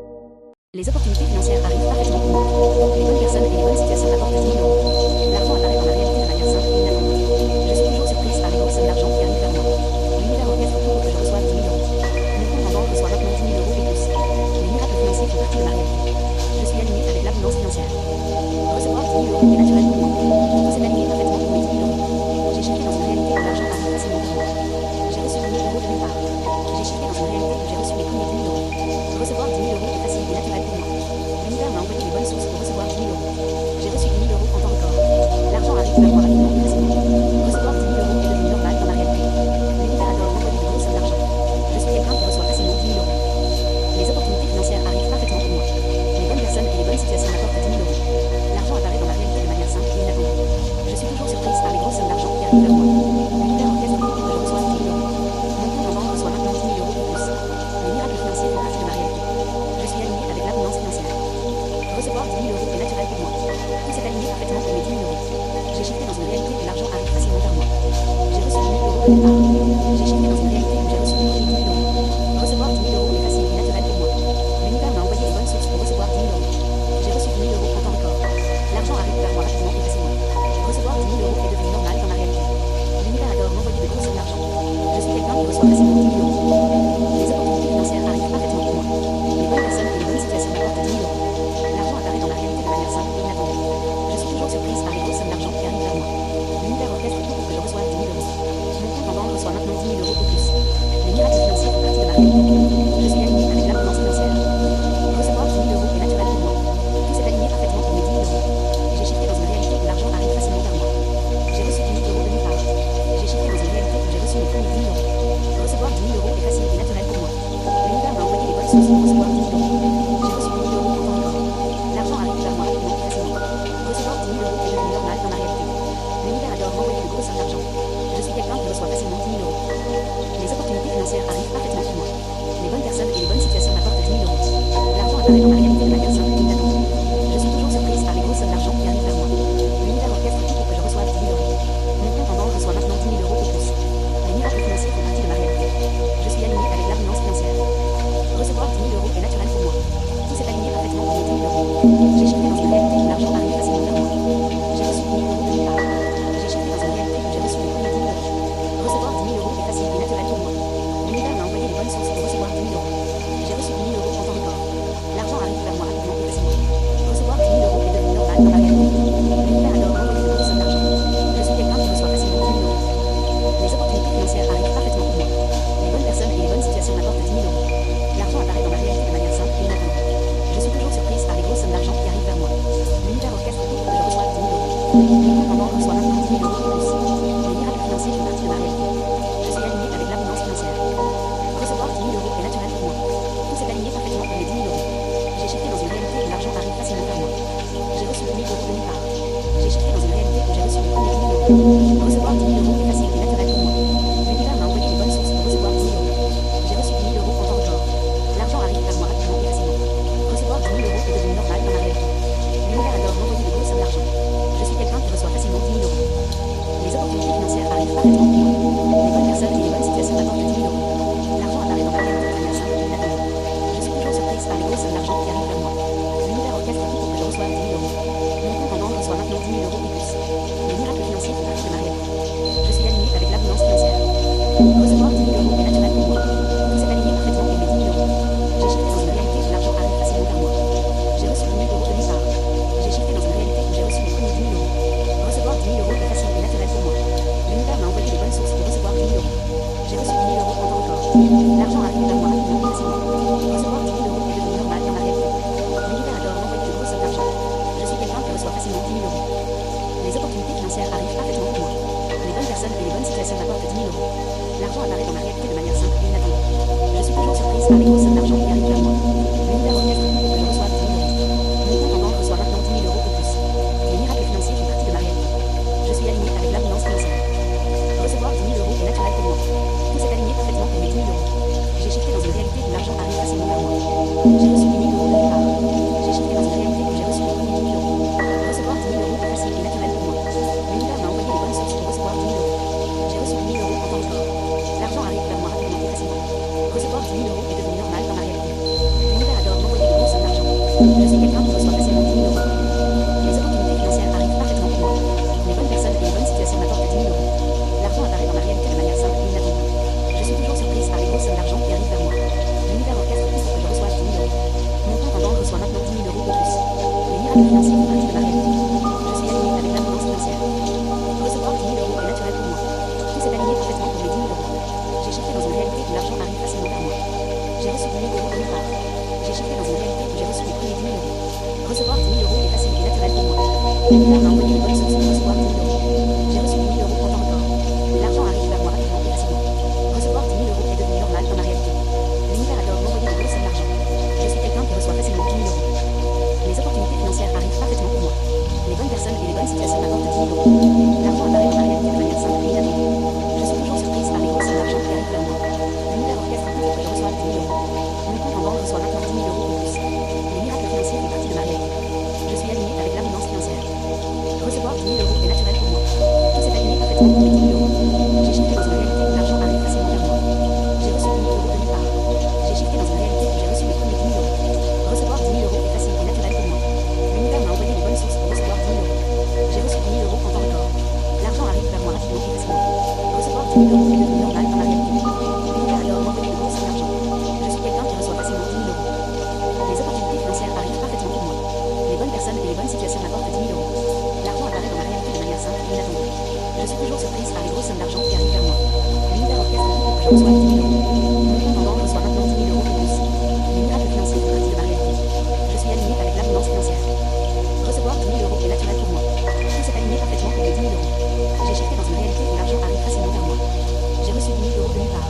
Les opportunités financières arrivent parfaitement pour moi. Les bonnes personnes et les bonnes situations m'apportent 10 000 euros. L'argent apparaît dans ma réalité de manière simple et inattendue. Je suis toujours surprise par les grosses sommes d'argent qui arrivent vers moi. L'univers orchestre tout pour que je reçoive 10 000 euros. Mon compte en banque reçoit maintenant 10 000 euros et plus. Les miracles financiers font partie de ma réalité. Je suis alignée avec l'abondance financière. Recevoir 10 000 euros est naturel pour moi. Tout s'est aligné parfaitement pour mes 10 000 euros. J'ai shifté dans une réalité où l'argent arrive facilement vers moi. J'ai reçu 10 000 euros de nulle part. J'ai shifté dans une réalité où j'ai reçu mes premiers 10 000 euros. Recevoir 10 000 euros est facile et naturel pour moi. L'univers m'a envoyé les bonnes sources pour recevoir 10 000 euros. J'ai reçu 10 000 euros en temps record. L'argent arrive vers moi rapidement et facilement. Recevoir 10 000 euros est devenu normal dans ma réalité. L'univers adore m'envoyer de grosses sommes d'argent. Je suis quelqu'un qui reçoit facilement 10 000 euros. Les opportunités financières arrivent parfaitement pour moi. Les bonnes personnes et les bonnes situations m'apportent 10 000 euros. L'argent apparaît dans ma réalité de manière simple et inattendue. Je suis toujours surprise par les grosses sommes d'argent qui arrivent vers moi. L'univers orchestre tout pour que je reçoive 10 000 euros. Mon compte en banque reçoit maintenant 10 000 euros et plus. Les miracles financiers font partie de ma réalité. Je suis alignée avec l'abondance financière. Recevoir 10 000 euros est naturel pour moi. Tout s'est aligné parfaitement pour mes 10 000 euros. J'ai shifté dans une réalité où l'argent arrive facilement vers moi. J'ai reçu 10 000 euros de nulle part. J'ai shifté dans une réalité où j'ai reçu mes premiers 10 000 euros. Recevoir 10 000 euros est facile et naturel pour moi. L'univers m'a envoyé les bonnes sources pour recevoir 10 000 euros. J'ai reçu 10 000 euros en temps record. L'argent arrive vers moi rapidement et facilement. Recevoir 10 000 euros est devenu normal dans ma réalité. L'univers adore m'envoyer de grosses sommes d'argent. Je suis quelqu'un qui reçoit facilement 10 000 euros. Les opportunités financières arrivent parfaitement pour moi. Les bonnes personnes et les bonnes situations m'apportent 10 000 euros. L'argent apparaît dans ma réalité de manière simple et inattendue. Je suis toujours surprise par les grosses sommes d'argent qui arrivent vers moi. L'univers orchestre tout pour que je reçoive 10 000 euros. Mon compte en banque reçoit maintenant 10 000 euros ou plus. Les miracles financiers font partie de ma réalité. Je suis alignée avec l'abondance financière. Recevoir 10 000 euros est naturel pour moi. Tout s'est aligné parfaitement pour mes 10 000 euros. J'ai shifté dans une réalité où l'argent arrive facilement vers moi. J'ai reçu 10 000 euros de nulle part. J'ai shifté dans une réalité où j'ai reçu mes premiers 10 000 euros. Recevoir 10 000 euros est facile et naturel pour moi. L'univers m'a envoyé les bonnes sources pour recevoir 10 000 euros. J'ai reçu 10 000 euros en temps record. L'argent arrive vers moi rapidement et facilement. Recevoir 10 000 euros est devenu normal dans ma réalité. L'univers adore m'envoyer de grosses sommes d'argent. Je suis quelqu'un qui reçoit facilement 10 000 euros. Les opportunités financières arrivent parfaitement pour moi. Les bonnes personnes et les bonnes situations m'apportent 10 000 euros. L'argent apparaît dans ma réalité de manière simple et inattendue. Je suis toujours surprise par les grosses sommes d'argent qui arrivent vers moi. L'univers orchestre tout pour que je reçoive 10 000 euros. Mon compte en banque reçoit maintenant 10 000 euros et plus. Les miracles financiers font partie de ma réalité. Je suis alignée avec l'abondance financière. Recevoir 10 000 euros est naturel pour moi. Tout s'est aligné parfaitement pour mes 10 000 euros. dans ma réalité. L'univers adore m'envoyer de grosses sommes d'argent. Je suis quelqu'un qui reçoit facilement 10 000 euros. Les opportunités financières arrivent parfaitement pour moi. Les bonnes personnes et les bonnes situations m'apportent 10 000 euros. L'argent apparaît dans ma réalité de manière simple et inattendue. Je suis toujours surprise par les grosses sommes d'argent qui arrivent vers moi. L'univers orchestre tout pour que je reçoive 10 000 euros. Mon compte en banque reçoit maintenant 10 000 euros et plus. Les miracles financiers font partie de ma réalité. Je suis aligné avec l'abondance financière. Recevoir 10 000 euros est naturel pour moi. Tout s'est aligné parfaitement pour mes 10 000 euros. J'ai shifté dans une réalité où l'argent arrive facilement vers moi. J'ai reçu 10 000 euros de nulle part. J'ai shifté dans une réalité où j'ai reçu mes premiers 10 000 euros. Recevoir 10 000 euros est facile et naturel pour moi. L'univers m'a envoyé les bonnes sources pour recevoir 10 000 euros. J'ai reçu 10 000 euros en temps record. L'argent arrive vers moi rapidement et facilement. Recevoir 10 000 euros est devenu normal dans ma réalité. L'univers adore m'envoyer de grosses sommes d'argent. Je suis quelqu'un qui reçoit facilement 10 000 euros. Les opportunités financières arrivent parfaitement pour moi. Les bonnes personnes et les bonnes situations m'apportent 10 000 euros. L'argent apparaît dans ma réalité de manière simple et inattendue. Je suis toujours surprise par les grosses sommes d'argent qui arrivent vers moi. L'univers orchestre tout pour que je reçoive 10 000 euros. Mon compte en banque reçoit maintenant 10 000 euros et plus. Les miracles financiers font partie de ma réalité. Je suis aligné avec l'abondance financière. Recevoir 10 000 euros est naturel pour moi. Tout s'est aligné parfaitement pour mes 10 000 euros. J'ai shifté dans une réalité où l'argent arrive facilement vers moi. J'ai reçu 10 000 euros de nulle part. J'ai shifté dans une réalité où j'ai reçu mes premiers 10 000 euros. Recevoir 10 000 euros est facile et naturel pour moi. L'univers m'a envoyé les bonnes sources pour recevoir 10 000 euros. J'ai reçu 10 000 euros en temps record. L'argent arrive vers moi rapidement et facilement. Recevoir 10 000 euros est devenu normal dans ma réalité. L'univers adore m'envoyer de grosses sommes d'argent. Je suis quelqu'un qui reçoit facilement 10 000 euros. Les opportunités financières arrivent parfaitement pour moi. Les bonnes personnes et les bonnes situations m'apportent 10 000 euros. L'argent apparaît dans ma réalité de manière simple et inattendue. Je suis toujours surprise par les grosses sommes d'argent qui arrivent vers moi. L'univers orchestre tout pour que je reçoive 10 000 euros. Mon compte en banque reçoit maintenant 10 000 euros et plus. Les miracles financiers font partie de ma réalité. Je suis aligné avec l'abondance financière. Recevoir 10 000 euros est naturel pour moi. Tout s'est aligné parfaitement pour mes 10 000 euros. J'ai shifté dans une réalité où l'argent arrive facilement vers moi. J'ai reçu 10 000 euros de nulle part. J'ai shifté dans une réalité où j'ai reçu mes premiers 10 000 euros. Recevoir 10 000 euros est facile et naturel pour moi. L'univers m'a envoyé les bonnes sources pour recevoir 10 000 euros. J'ai reçu 10 000 euros en temps record. L'argent arrive vers moi rapidement et facilement. Recevoir 10 000 euros est devenu normal dans ma réalité. L'univers adore m'envoyer de grosses sommes d'argent. Je suis quelqu'un qui reçoit facilement 10 000 euros. Les opportunités financières arrivent parfaitement pour moi. Les bonnes personnes et les bonnes situations m'apportent 10 000 euros. L'argent apparaît dans ma réalité de manière simple et inattendue. Je suis toujours surprise par les grosses sommes d'argent qui arrivent vers moi. L'univers orchestre tout pour que je reçoive 10 000 euros. Mon compte en banque reçoit maintenant 10 000 euros de plus. Les miracles financiers font partie de ma réalité. Je suis aligné avec l'abondance financière. Recevoir 10 000 euros est naturel pour moi. Tout s'est aligné parfaitement pour mes 10 000 euros. J'ai shifté dans une réalité où l'argent arrive facilement vers moi. J'ai reçu 10 000 euros de nulle part. J'ai shifté dans une réalité où j'ai reçu mes premiers 10 000 euros. Recevoir 10 000 euros est facile et naturel pour moi. L'univers m'a envoyé les bonnes sources pour recevoir 10 000 euros. J'ai reçu 10 000 euros en temps record. L'argent arrive vers moi rapidement et facilement. Recevoir 10 000 euros est devenu normal dans ma réalité. L'univers adore m'envoyer de grosses sommes d'argent. Je suis quelqu'un qui reçoit facilement 10 000 euros. Les opportunités financières arrivent parfaitement pour moi. Les bonnes personnes et les bonnes situations m'apportent 10 000 euros. L'argent apparaît dans ma réalité de manière simple et inattendue. Je suis toujours surprise par les grosses sommes d'argent qui arrivent vers moi. L'univers orchestre tout pour que je reçoive 10 000 euros. Mon compte en banque reçoit maintenant 10 000 euros et plus. Les miracles financiers font partie de ma réalité. Je suis aligné avec l'abondance financière. Recevoir 10 000 euros est naturel pour moi. Tout s'est aligné parfaitement pour mes 10 000 euros. J'ai shifté dans une réalité où l'argent arrive facilement vers moi. J'ai reçu 10 000 euros de nulle part. J'ai shifté dans une réalité où j'ai reçu mes premiers 10 000 euros. Recevoir 10 000 euros est facile et naturel pour moi. L'univers m'a envoyé les bonnes sources pour recevoir 10 000 euros. J'ai reçu 10 000 euros en temps record. L'argent arrive vers moi rapidement et facilement. Recevoir 10 000 euros est devenu normal dans ma réalité. L'univers adore m'envoyer de grosses sommes d'argent. Je suis quelqu'un qui reçoit facilement 10 000 euros. Les opportunités financières arrivent parfaitement pour moi. Les bonnes personnes et les bonnes situations m'apportent 10 000 euros. L'argent apparaît dans ma réalité de manière simple et inattendue. Je suis toujours surprise par les grosses sommes d'argent qui arrivent vers moi. L'univers orchestre tout pour que je reçoive 10 000 euros. Mon compte en banque reçoit maintenant 10 000 euros et plus. Les miracles financiers font partie de ma réalité. Je suis aligné avec l'abondance financière. Recevoir 10 000 euros est naturel pour moi. Tout s'est aligné parfaitement pour mes 10 000 euros. J'ai shifté dans une réalité où l'argent arrive facilement vers moi. J'ai reçu 10 000 euros de nulle part.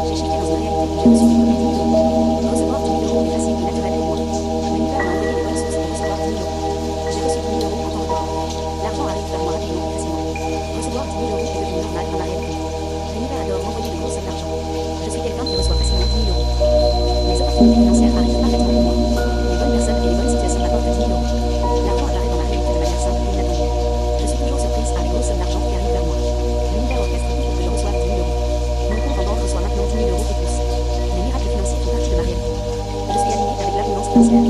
J'ai shifté dans une réalité où j'ai reçu mes premiers 10 000 euros. Recevoir 10 000 euros est facile et naturel pour moi. L'univers m'a envoyé les bonnes sources pour recevoir 10 000 euros. J'ai reçu 10 000 euros en temps record. L'argent arrive vers moi rapidement et facilement. Recevoir 10 000 euros est devenu normal dans ma réalité. L'univers adore m'envoyer de grosses sommes d'argent. Je suis quelqu'un qui reçoit facilement 10 000 euros. Les opportunités financières arrivent parfaitement pour moi. Les bonnes personnes et les bonnes situations m'apportent 10 000 euros. L'argent apparaît dans ma réalité de manière simple et inattendue. Je suis toujours surprise par les grosses sommes d'argent qui arrivent vers moi. L'univers orchestre tout pour que je reçoive 10 000 euros. Mon compte en banque reçoit maintenant 10 000 euros et plus. Les miracles financiers font partie de ma réalité. Je suis aligné avec l'abondance financière.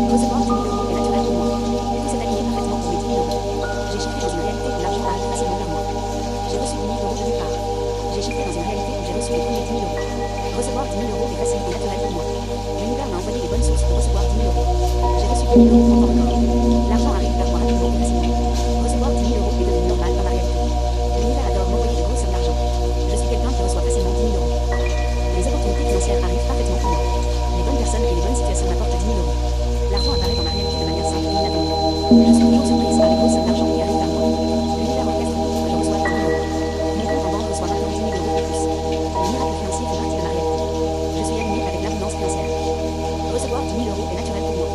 Recevoir 10 000 euros est naturel pour moi. Tout s'est aligné parfaitement pour mes 10 000 euros. J'ai shifté dans une réalité où l'argent arrive facilement vers moi. J'ai reçu 10 000 euros de nulle part. J'ai shifté dans une réalité où j'ai reçu mes premiers 10 000 euros. Recevoir 10 000 euros est facile et naturel pour moi. L'univers m'a envoyé les bonnes sources pour recevoir 10 000 euros. J'ai reçu 10 000 euros en temps record. L'argent arrive vers moi Je suis toujours surprise par les grosses sommes d'argent qui arrivent vers moi. L'univers orchestre tout pour que je reçoive 10 000 euros. Mon compte en banque reçoit maintenant 10 000 euros et plus. Les miracles financiers font partie de ma réalité. Je suis alignée avec l'abondance financière. Recevoir 10 000 euros est naturel pour moi.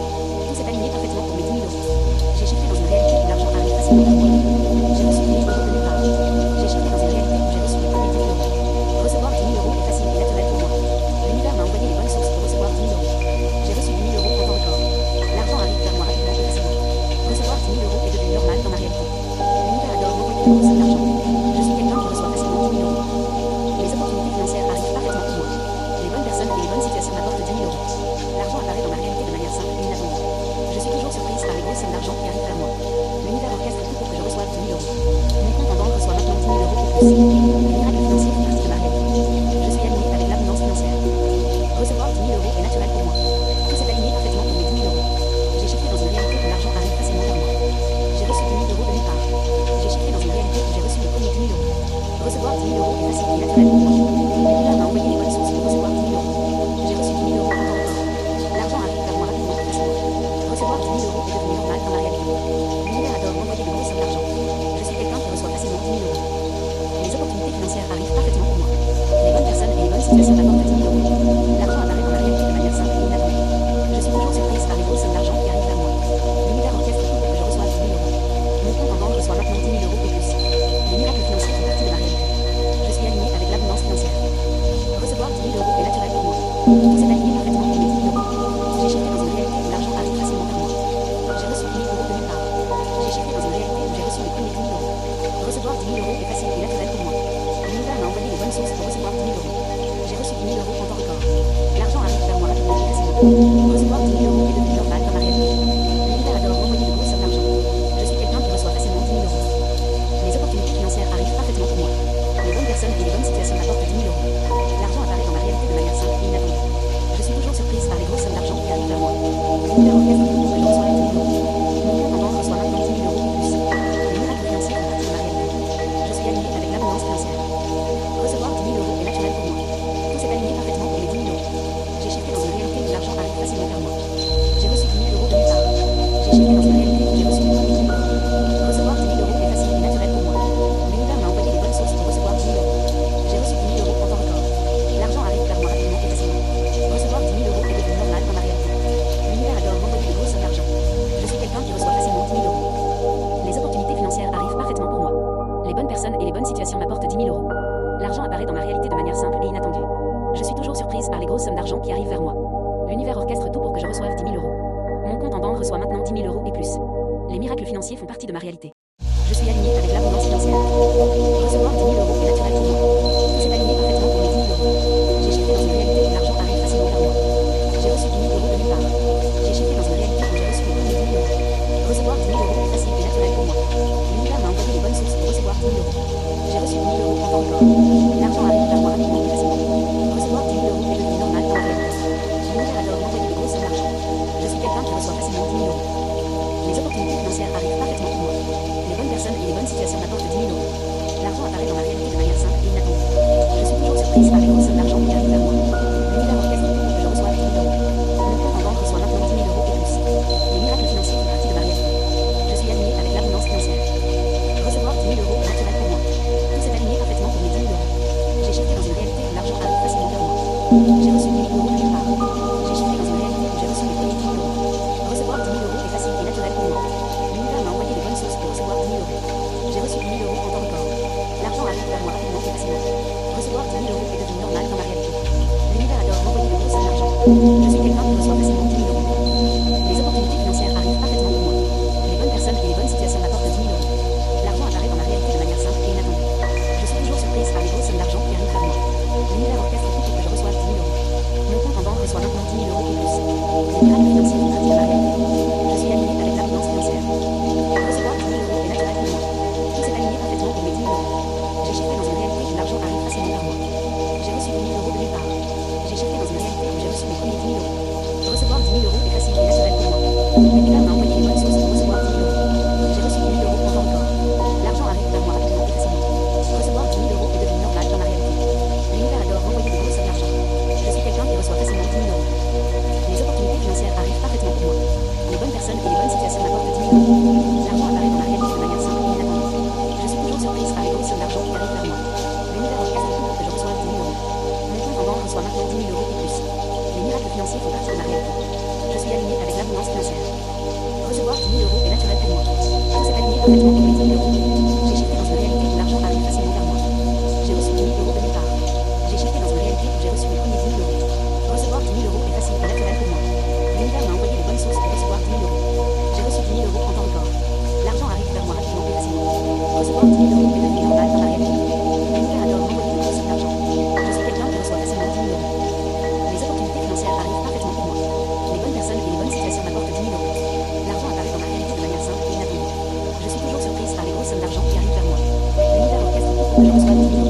Tout s'est aligné parfaitement pour mes 10 000 euros. J'ai shifté dans une réalité où l'argent arrive facilement vers moi. J'ai reçu 10 000 euros de nulle part. J'ai shifté dans une réalité où j'ai reçu mes premiers 10 000 euros. Recevoir 10 000 euros est facile et naturel pour moi. L'univers m'a envoyé les bonnes sources pour recevoir 10 000 euros. J'ai reçu 10 000 euros en temps record. L'argent arrive vers moi rapidement et facilement. Recevoir 10 000 euros est devenu normal dans ma réalité. L'univers adore m'envoyer de grosses sommes d'argent. Je suis quelqu'un qui reçoit facilement 10 000 euros. Les opportunités financières arrivent parfaitement pour moi. Les bonnes personnes et les bonnes situations m'apportent 10 000 euros. L'argent apparaît dans ma réalité de manière simple et inattendue. Je suis toujours surprise par les grosses sommes d'argent qui arrivent vers moi. L'univers orchestre tout pour que je reçoive 10 000 euros. Mon compte en banque reçoit maintenant 10 000 euros et plus. Les miracles financiers font partie de ma réalité. Je suis alignée avec l'abondance financière. Recevoir 10 000 euros est naturel pour moi. Tout s'est aligné parfaitement pour mes 10 000 euros. J'ai shifté dans une réalité où l'argent arrive facilement vers moi. J'ai reçu 10 000 euros de nulle part. J'ai shifté dans une réalité où j'ai reçu mes premiers 10 000 euros. Recevoir 10 000 euros est facile et naturel pour moi. L'univers m'a envoyé les bonnes sources pour recevoir 10 000 euros. J'ai reçu 10 000 euros en temps record. L'argent arrive vers moi rapidement et facilement. Recevoir 10 000 euros est devenu normal dans ma réalité. L'univers adore m'envoyer de grosses sommes d'argent. Je suis quelqu'un qui reçoit facilement 10 000 euros. Les opportunités financières arrivent parfaitement pour moi. Les bonnes personnes et les bonnes situations m'apportent 10 000 euros. L'argent apparaît dans ma réalité de manière simple et inattendue. Je suis toujours surprise par les grosses sommes d'argent qui arrivent vers moi. L'univers orchestre tout pour que je reçoive 10 000 euros. Mon compte en banque reçoit maintenant 10 000 euros et plus. Les miracles financiers font partie de ma réalité. Je suis alignée avec l'abondance financière. Recevoir 10 000 euros est naturel pour moi. Tout s'est aligné parfaitement pour mes 10 000 euros. J'ai shifté dans une réalité où l'argent arrive facilement vers moi. J'ai reçu 10 000 euros de nulle part. J'ai shifté dans une réalité où j'ai reçu mes premiers 10 000 euros. Recevoir 10 000 euros est facile et naturel pour moi. L'univers m'a envoyé les bonnes sources pour recevoir 10 000 euros. J'ai reçu 10 000 euros en temps record. L'argent arrive vers moi rapidement et facilement. Recevoir 10 000 euros est devenu normal dans ma réalité. L'univers adore m'envoyer de grosses sommes d'argent. Je suis quelqu'un qui reçoit facilement 10 000 euros. Les opportunités financières arrivent parfaitement pour moi. Les bonnes personnes et les bonnes situations m'apportent 10 000 euros. L'argent apparaît dans ma réalité de manière simple et inattendue. Je suis toujours surprise par les grosses sommes d'argent qui arrivent vers moi. L'univers orchestre tout pour que je reçoive 10 000 euros. Mon compte en banque reçoit maintenant 10 000 euros et plus. Les miracles financiers font partie de ma réalité. Je suis alignée avec l'abondance financière. Recevoir 10 000 euros est naturel pour moi. Tout s'est aligné parfaitement pour mes 10 000 euros. J'ai shifté dans une réalité où l'argent arrive facilement vers moi. J'ai reçu 10 000 euros de nulle part. J'ai shifté dans une réalité où j'ai reçu mes premiers 10 000 euros. Recevoir 10 000 euros est facile et naturel pour moi. L'univers m'a envoyé les bonnes sources pour recevoir 10 000 euros. J'ai reçu 10 000 euros en temps record. L'argent arrive vers moi rapidement et facilement. Recevoir 10 000 euros est devenu normal dans ma réalité. L'univers adore m'envoyer de grosses sommes d'argent. Je suis quelqu'un qui reçoit facilement 10 000 euros. Les opportunités financières arrivent parfaitement pour moi. Les bonnes personnes et les bonnes situations m'apportent 10 000 euros. L'argent apparaît dans ma réalité de manière simple et inattendue. Je suis toujours surprise par les grosses sommes d'argent qui arrivent vers moi. L'univers orchestre tout pour que je reçoive 10 000 euros. Mon compte en banque reçoit maintenant 10 000 euros et plus. Les miracles financiers font partie de ma réalité. Je suis alignée avec l'abondance financière. Recevoir 10 000 euros est naturel pour moi. Tout s'est aligné parfaitement pour mes 10 000 euros. J'ai shifté dans une réalité où l'argent arrive facilement vers moi. J'ai reçu 10 000 euros de nulle part. J'ai shifté dans une réalité où j'ai reçu mes premiers 10 000 euros. Recevoir 10 000 euros est facile et naturel pour moi. L'univers m'a envoyé les bonnes sources pour recevoir 10 000 euros. J'ai reçu 10 000 euros en temps record. L'argent arrive vers moi rapidement et facilement. Recevoir 10 000 euros est devenu normal dans ma réalité. L'univers adore m'envoyer de grosses sommes d'argent. Je suis quelqu'un qui reçoit facilement 10 000 euros. Les opportunités financières arrivent parfaitement pour moi. Les bonnes personnes et les bonnes situations m'apportent 10 000 euros. L'argent apparaît dans ma réalité de manière simple et inattendue. Je suis toujours surprise par les grosses sommes d'argent qui arrivent vers moi. L'univers orchestre tout pour que je reçoive 10 000 euros. Mon compte en banque reçoit maintenant 10 000 euros et plus. Les miracles financiers font partie de ma réalité. Je suis alignée avec l'abondance financière. Recevoir 10 000 euros est naturel pour moi. Tout s'est aligné parfaitement pour mes 10 000 euros. J'ai shifté dans une réalité où l'argent arrive facilement vers moi. J'ai reçu 10 000 euros de nulle part. J'ai shifté dans une réalité où j'ai reçu mes premiers 10 000 euros. Recevoir 10 000 euros est facile et naturel pour moi. L'univers m'a envoyé les bonnes sources pour recevoir 10 000 euros. J'ai reçu 10 000 euros en temps record. L'argent arrive vers moi rapidement et facilement. Recevoir 10 000 euros est devenu normal dans ma réalité. L'univers adore m'envoyer de grosses sommes d'argent. Je suis quelqu'un qui reçoit facilement 10 000 euros. Les opportunités financières arrivent parfaitement pour moi. Les bonnes personnes et les bonnes situations m'apportent 10 000 euros. L'argent apparaît dans ma réalité de manière simple et inattendue. Je suis toujours surprise par les grosses sommes d'argent qui arrivent vers moi. L'univers orchestre tout pour que je reçoive 10 000 euros. Mon compte en banque reçoit maintenant 10 000 euros et plus. Les miracles financiers font partie de ma réalité. Je suis alignée avec l'abondance financière. Recevoir 10 000 euros est naturel pour moi. Tout s'est aligné parfaitement pour mes 10 000 euros. J'ai shifté dans une réalité où l'argent arrive facilement vers moi. J'ai reçu 10 000 euros de nulle part. J'ai shifté dans une réalité où j'ai reçu mes premiers 10 000 euros. Recevoir 10 000 euros est facile et naturel pour moi. L'univers m'a envoyé les bonnes sources pour recevoir 10 000 euros. J'ai reçu 10 000 euros en temps record. L'argent arrive vers moi rapidement et facilement. Recevoir 10 000 euros est devenu normal dans ma réalité. L'univers adore m'envoyer de grosses sommes d'argent. Je suis quelqu'un qui reçoit facilement 10 000 euros. Les opportunités financières arrivent parfaitement pour moi. Les bonnes personnes et les bonnes situations m'apportent 10 000 euros. L'argent apparaît dans ma réalité de manière simple et inattendue. Je suis toujours surprise par les grosses sommes d'argent qui arrivent vers moi. L'univers orchestre tout pour que je reçoive 10 000 euros. Mon compte en banque reçoit maintenant 10 000 euros et plus. Les miracles financiers font partie de ma réalité. Je suis alignée avec l'abondance financière. Recevoir 10 000 euros est naturel pour moi. Tout s'est aligné parfaitement pour mes 10 000 euros. J'ai shifté dans une réalité où l'argent arrive facilement vers moi. J'ai reçu 10 000 euros de nulle part. J'ai shifté dans une réalité où j'ai reçu mes premiers 10 000 euros. Recevoir 10 000 euros est facile et naturel pour moi. L'univers m'a envoyé les bonnes sources pour recevoir 10 000 euros. J'ai reçu 10 000 euros en temps record. L'argent arrive vers moi rapidement et facilement. Recevoir 10 000 euros est devenu normal dans ma réalité. L'univers adore m'envoyer des grosses sommes d'argent. Je suis quelqu'un qui reçoit facilement 10 000 euros. Les opportunités financières arrivent parfaitement pour moi. Les bonnes personnes et les bonnes situations m'apportent 10 000 euros. L'argent apparaît dans ma réalité de manière simple et inattendue. Je suis toujours surprise par les grosses sommes d'argent qui arrivent vers moi. L'univers orchestre tout pour que je reçoive 10 000 euros.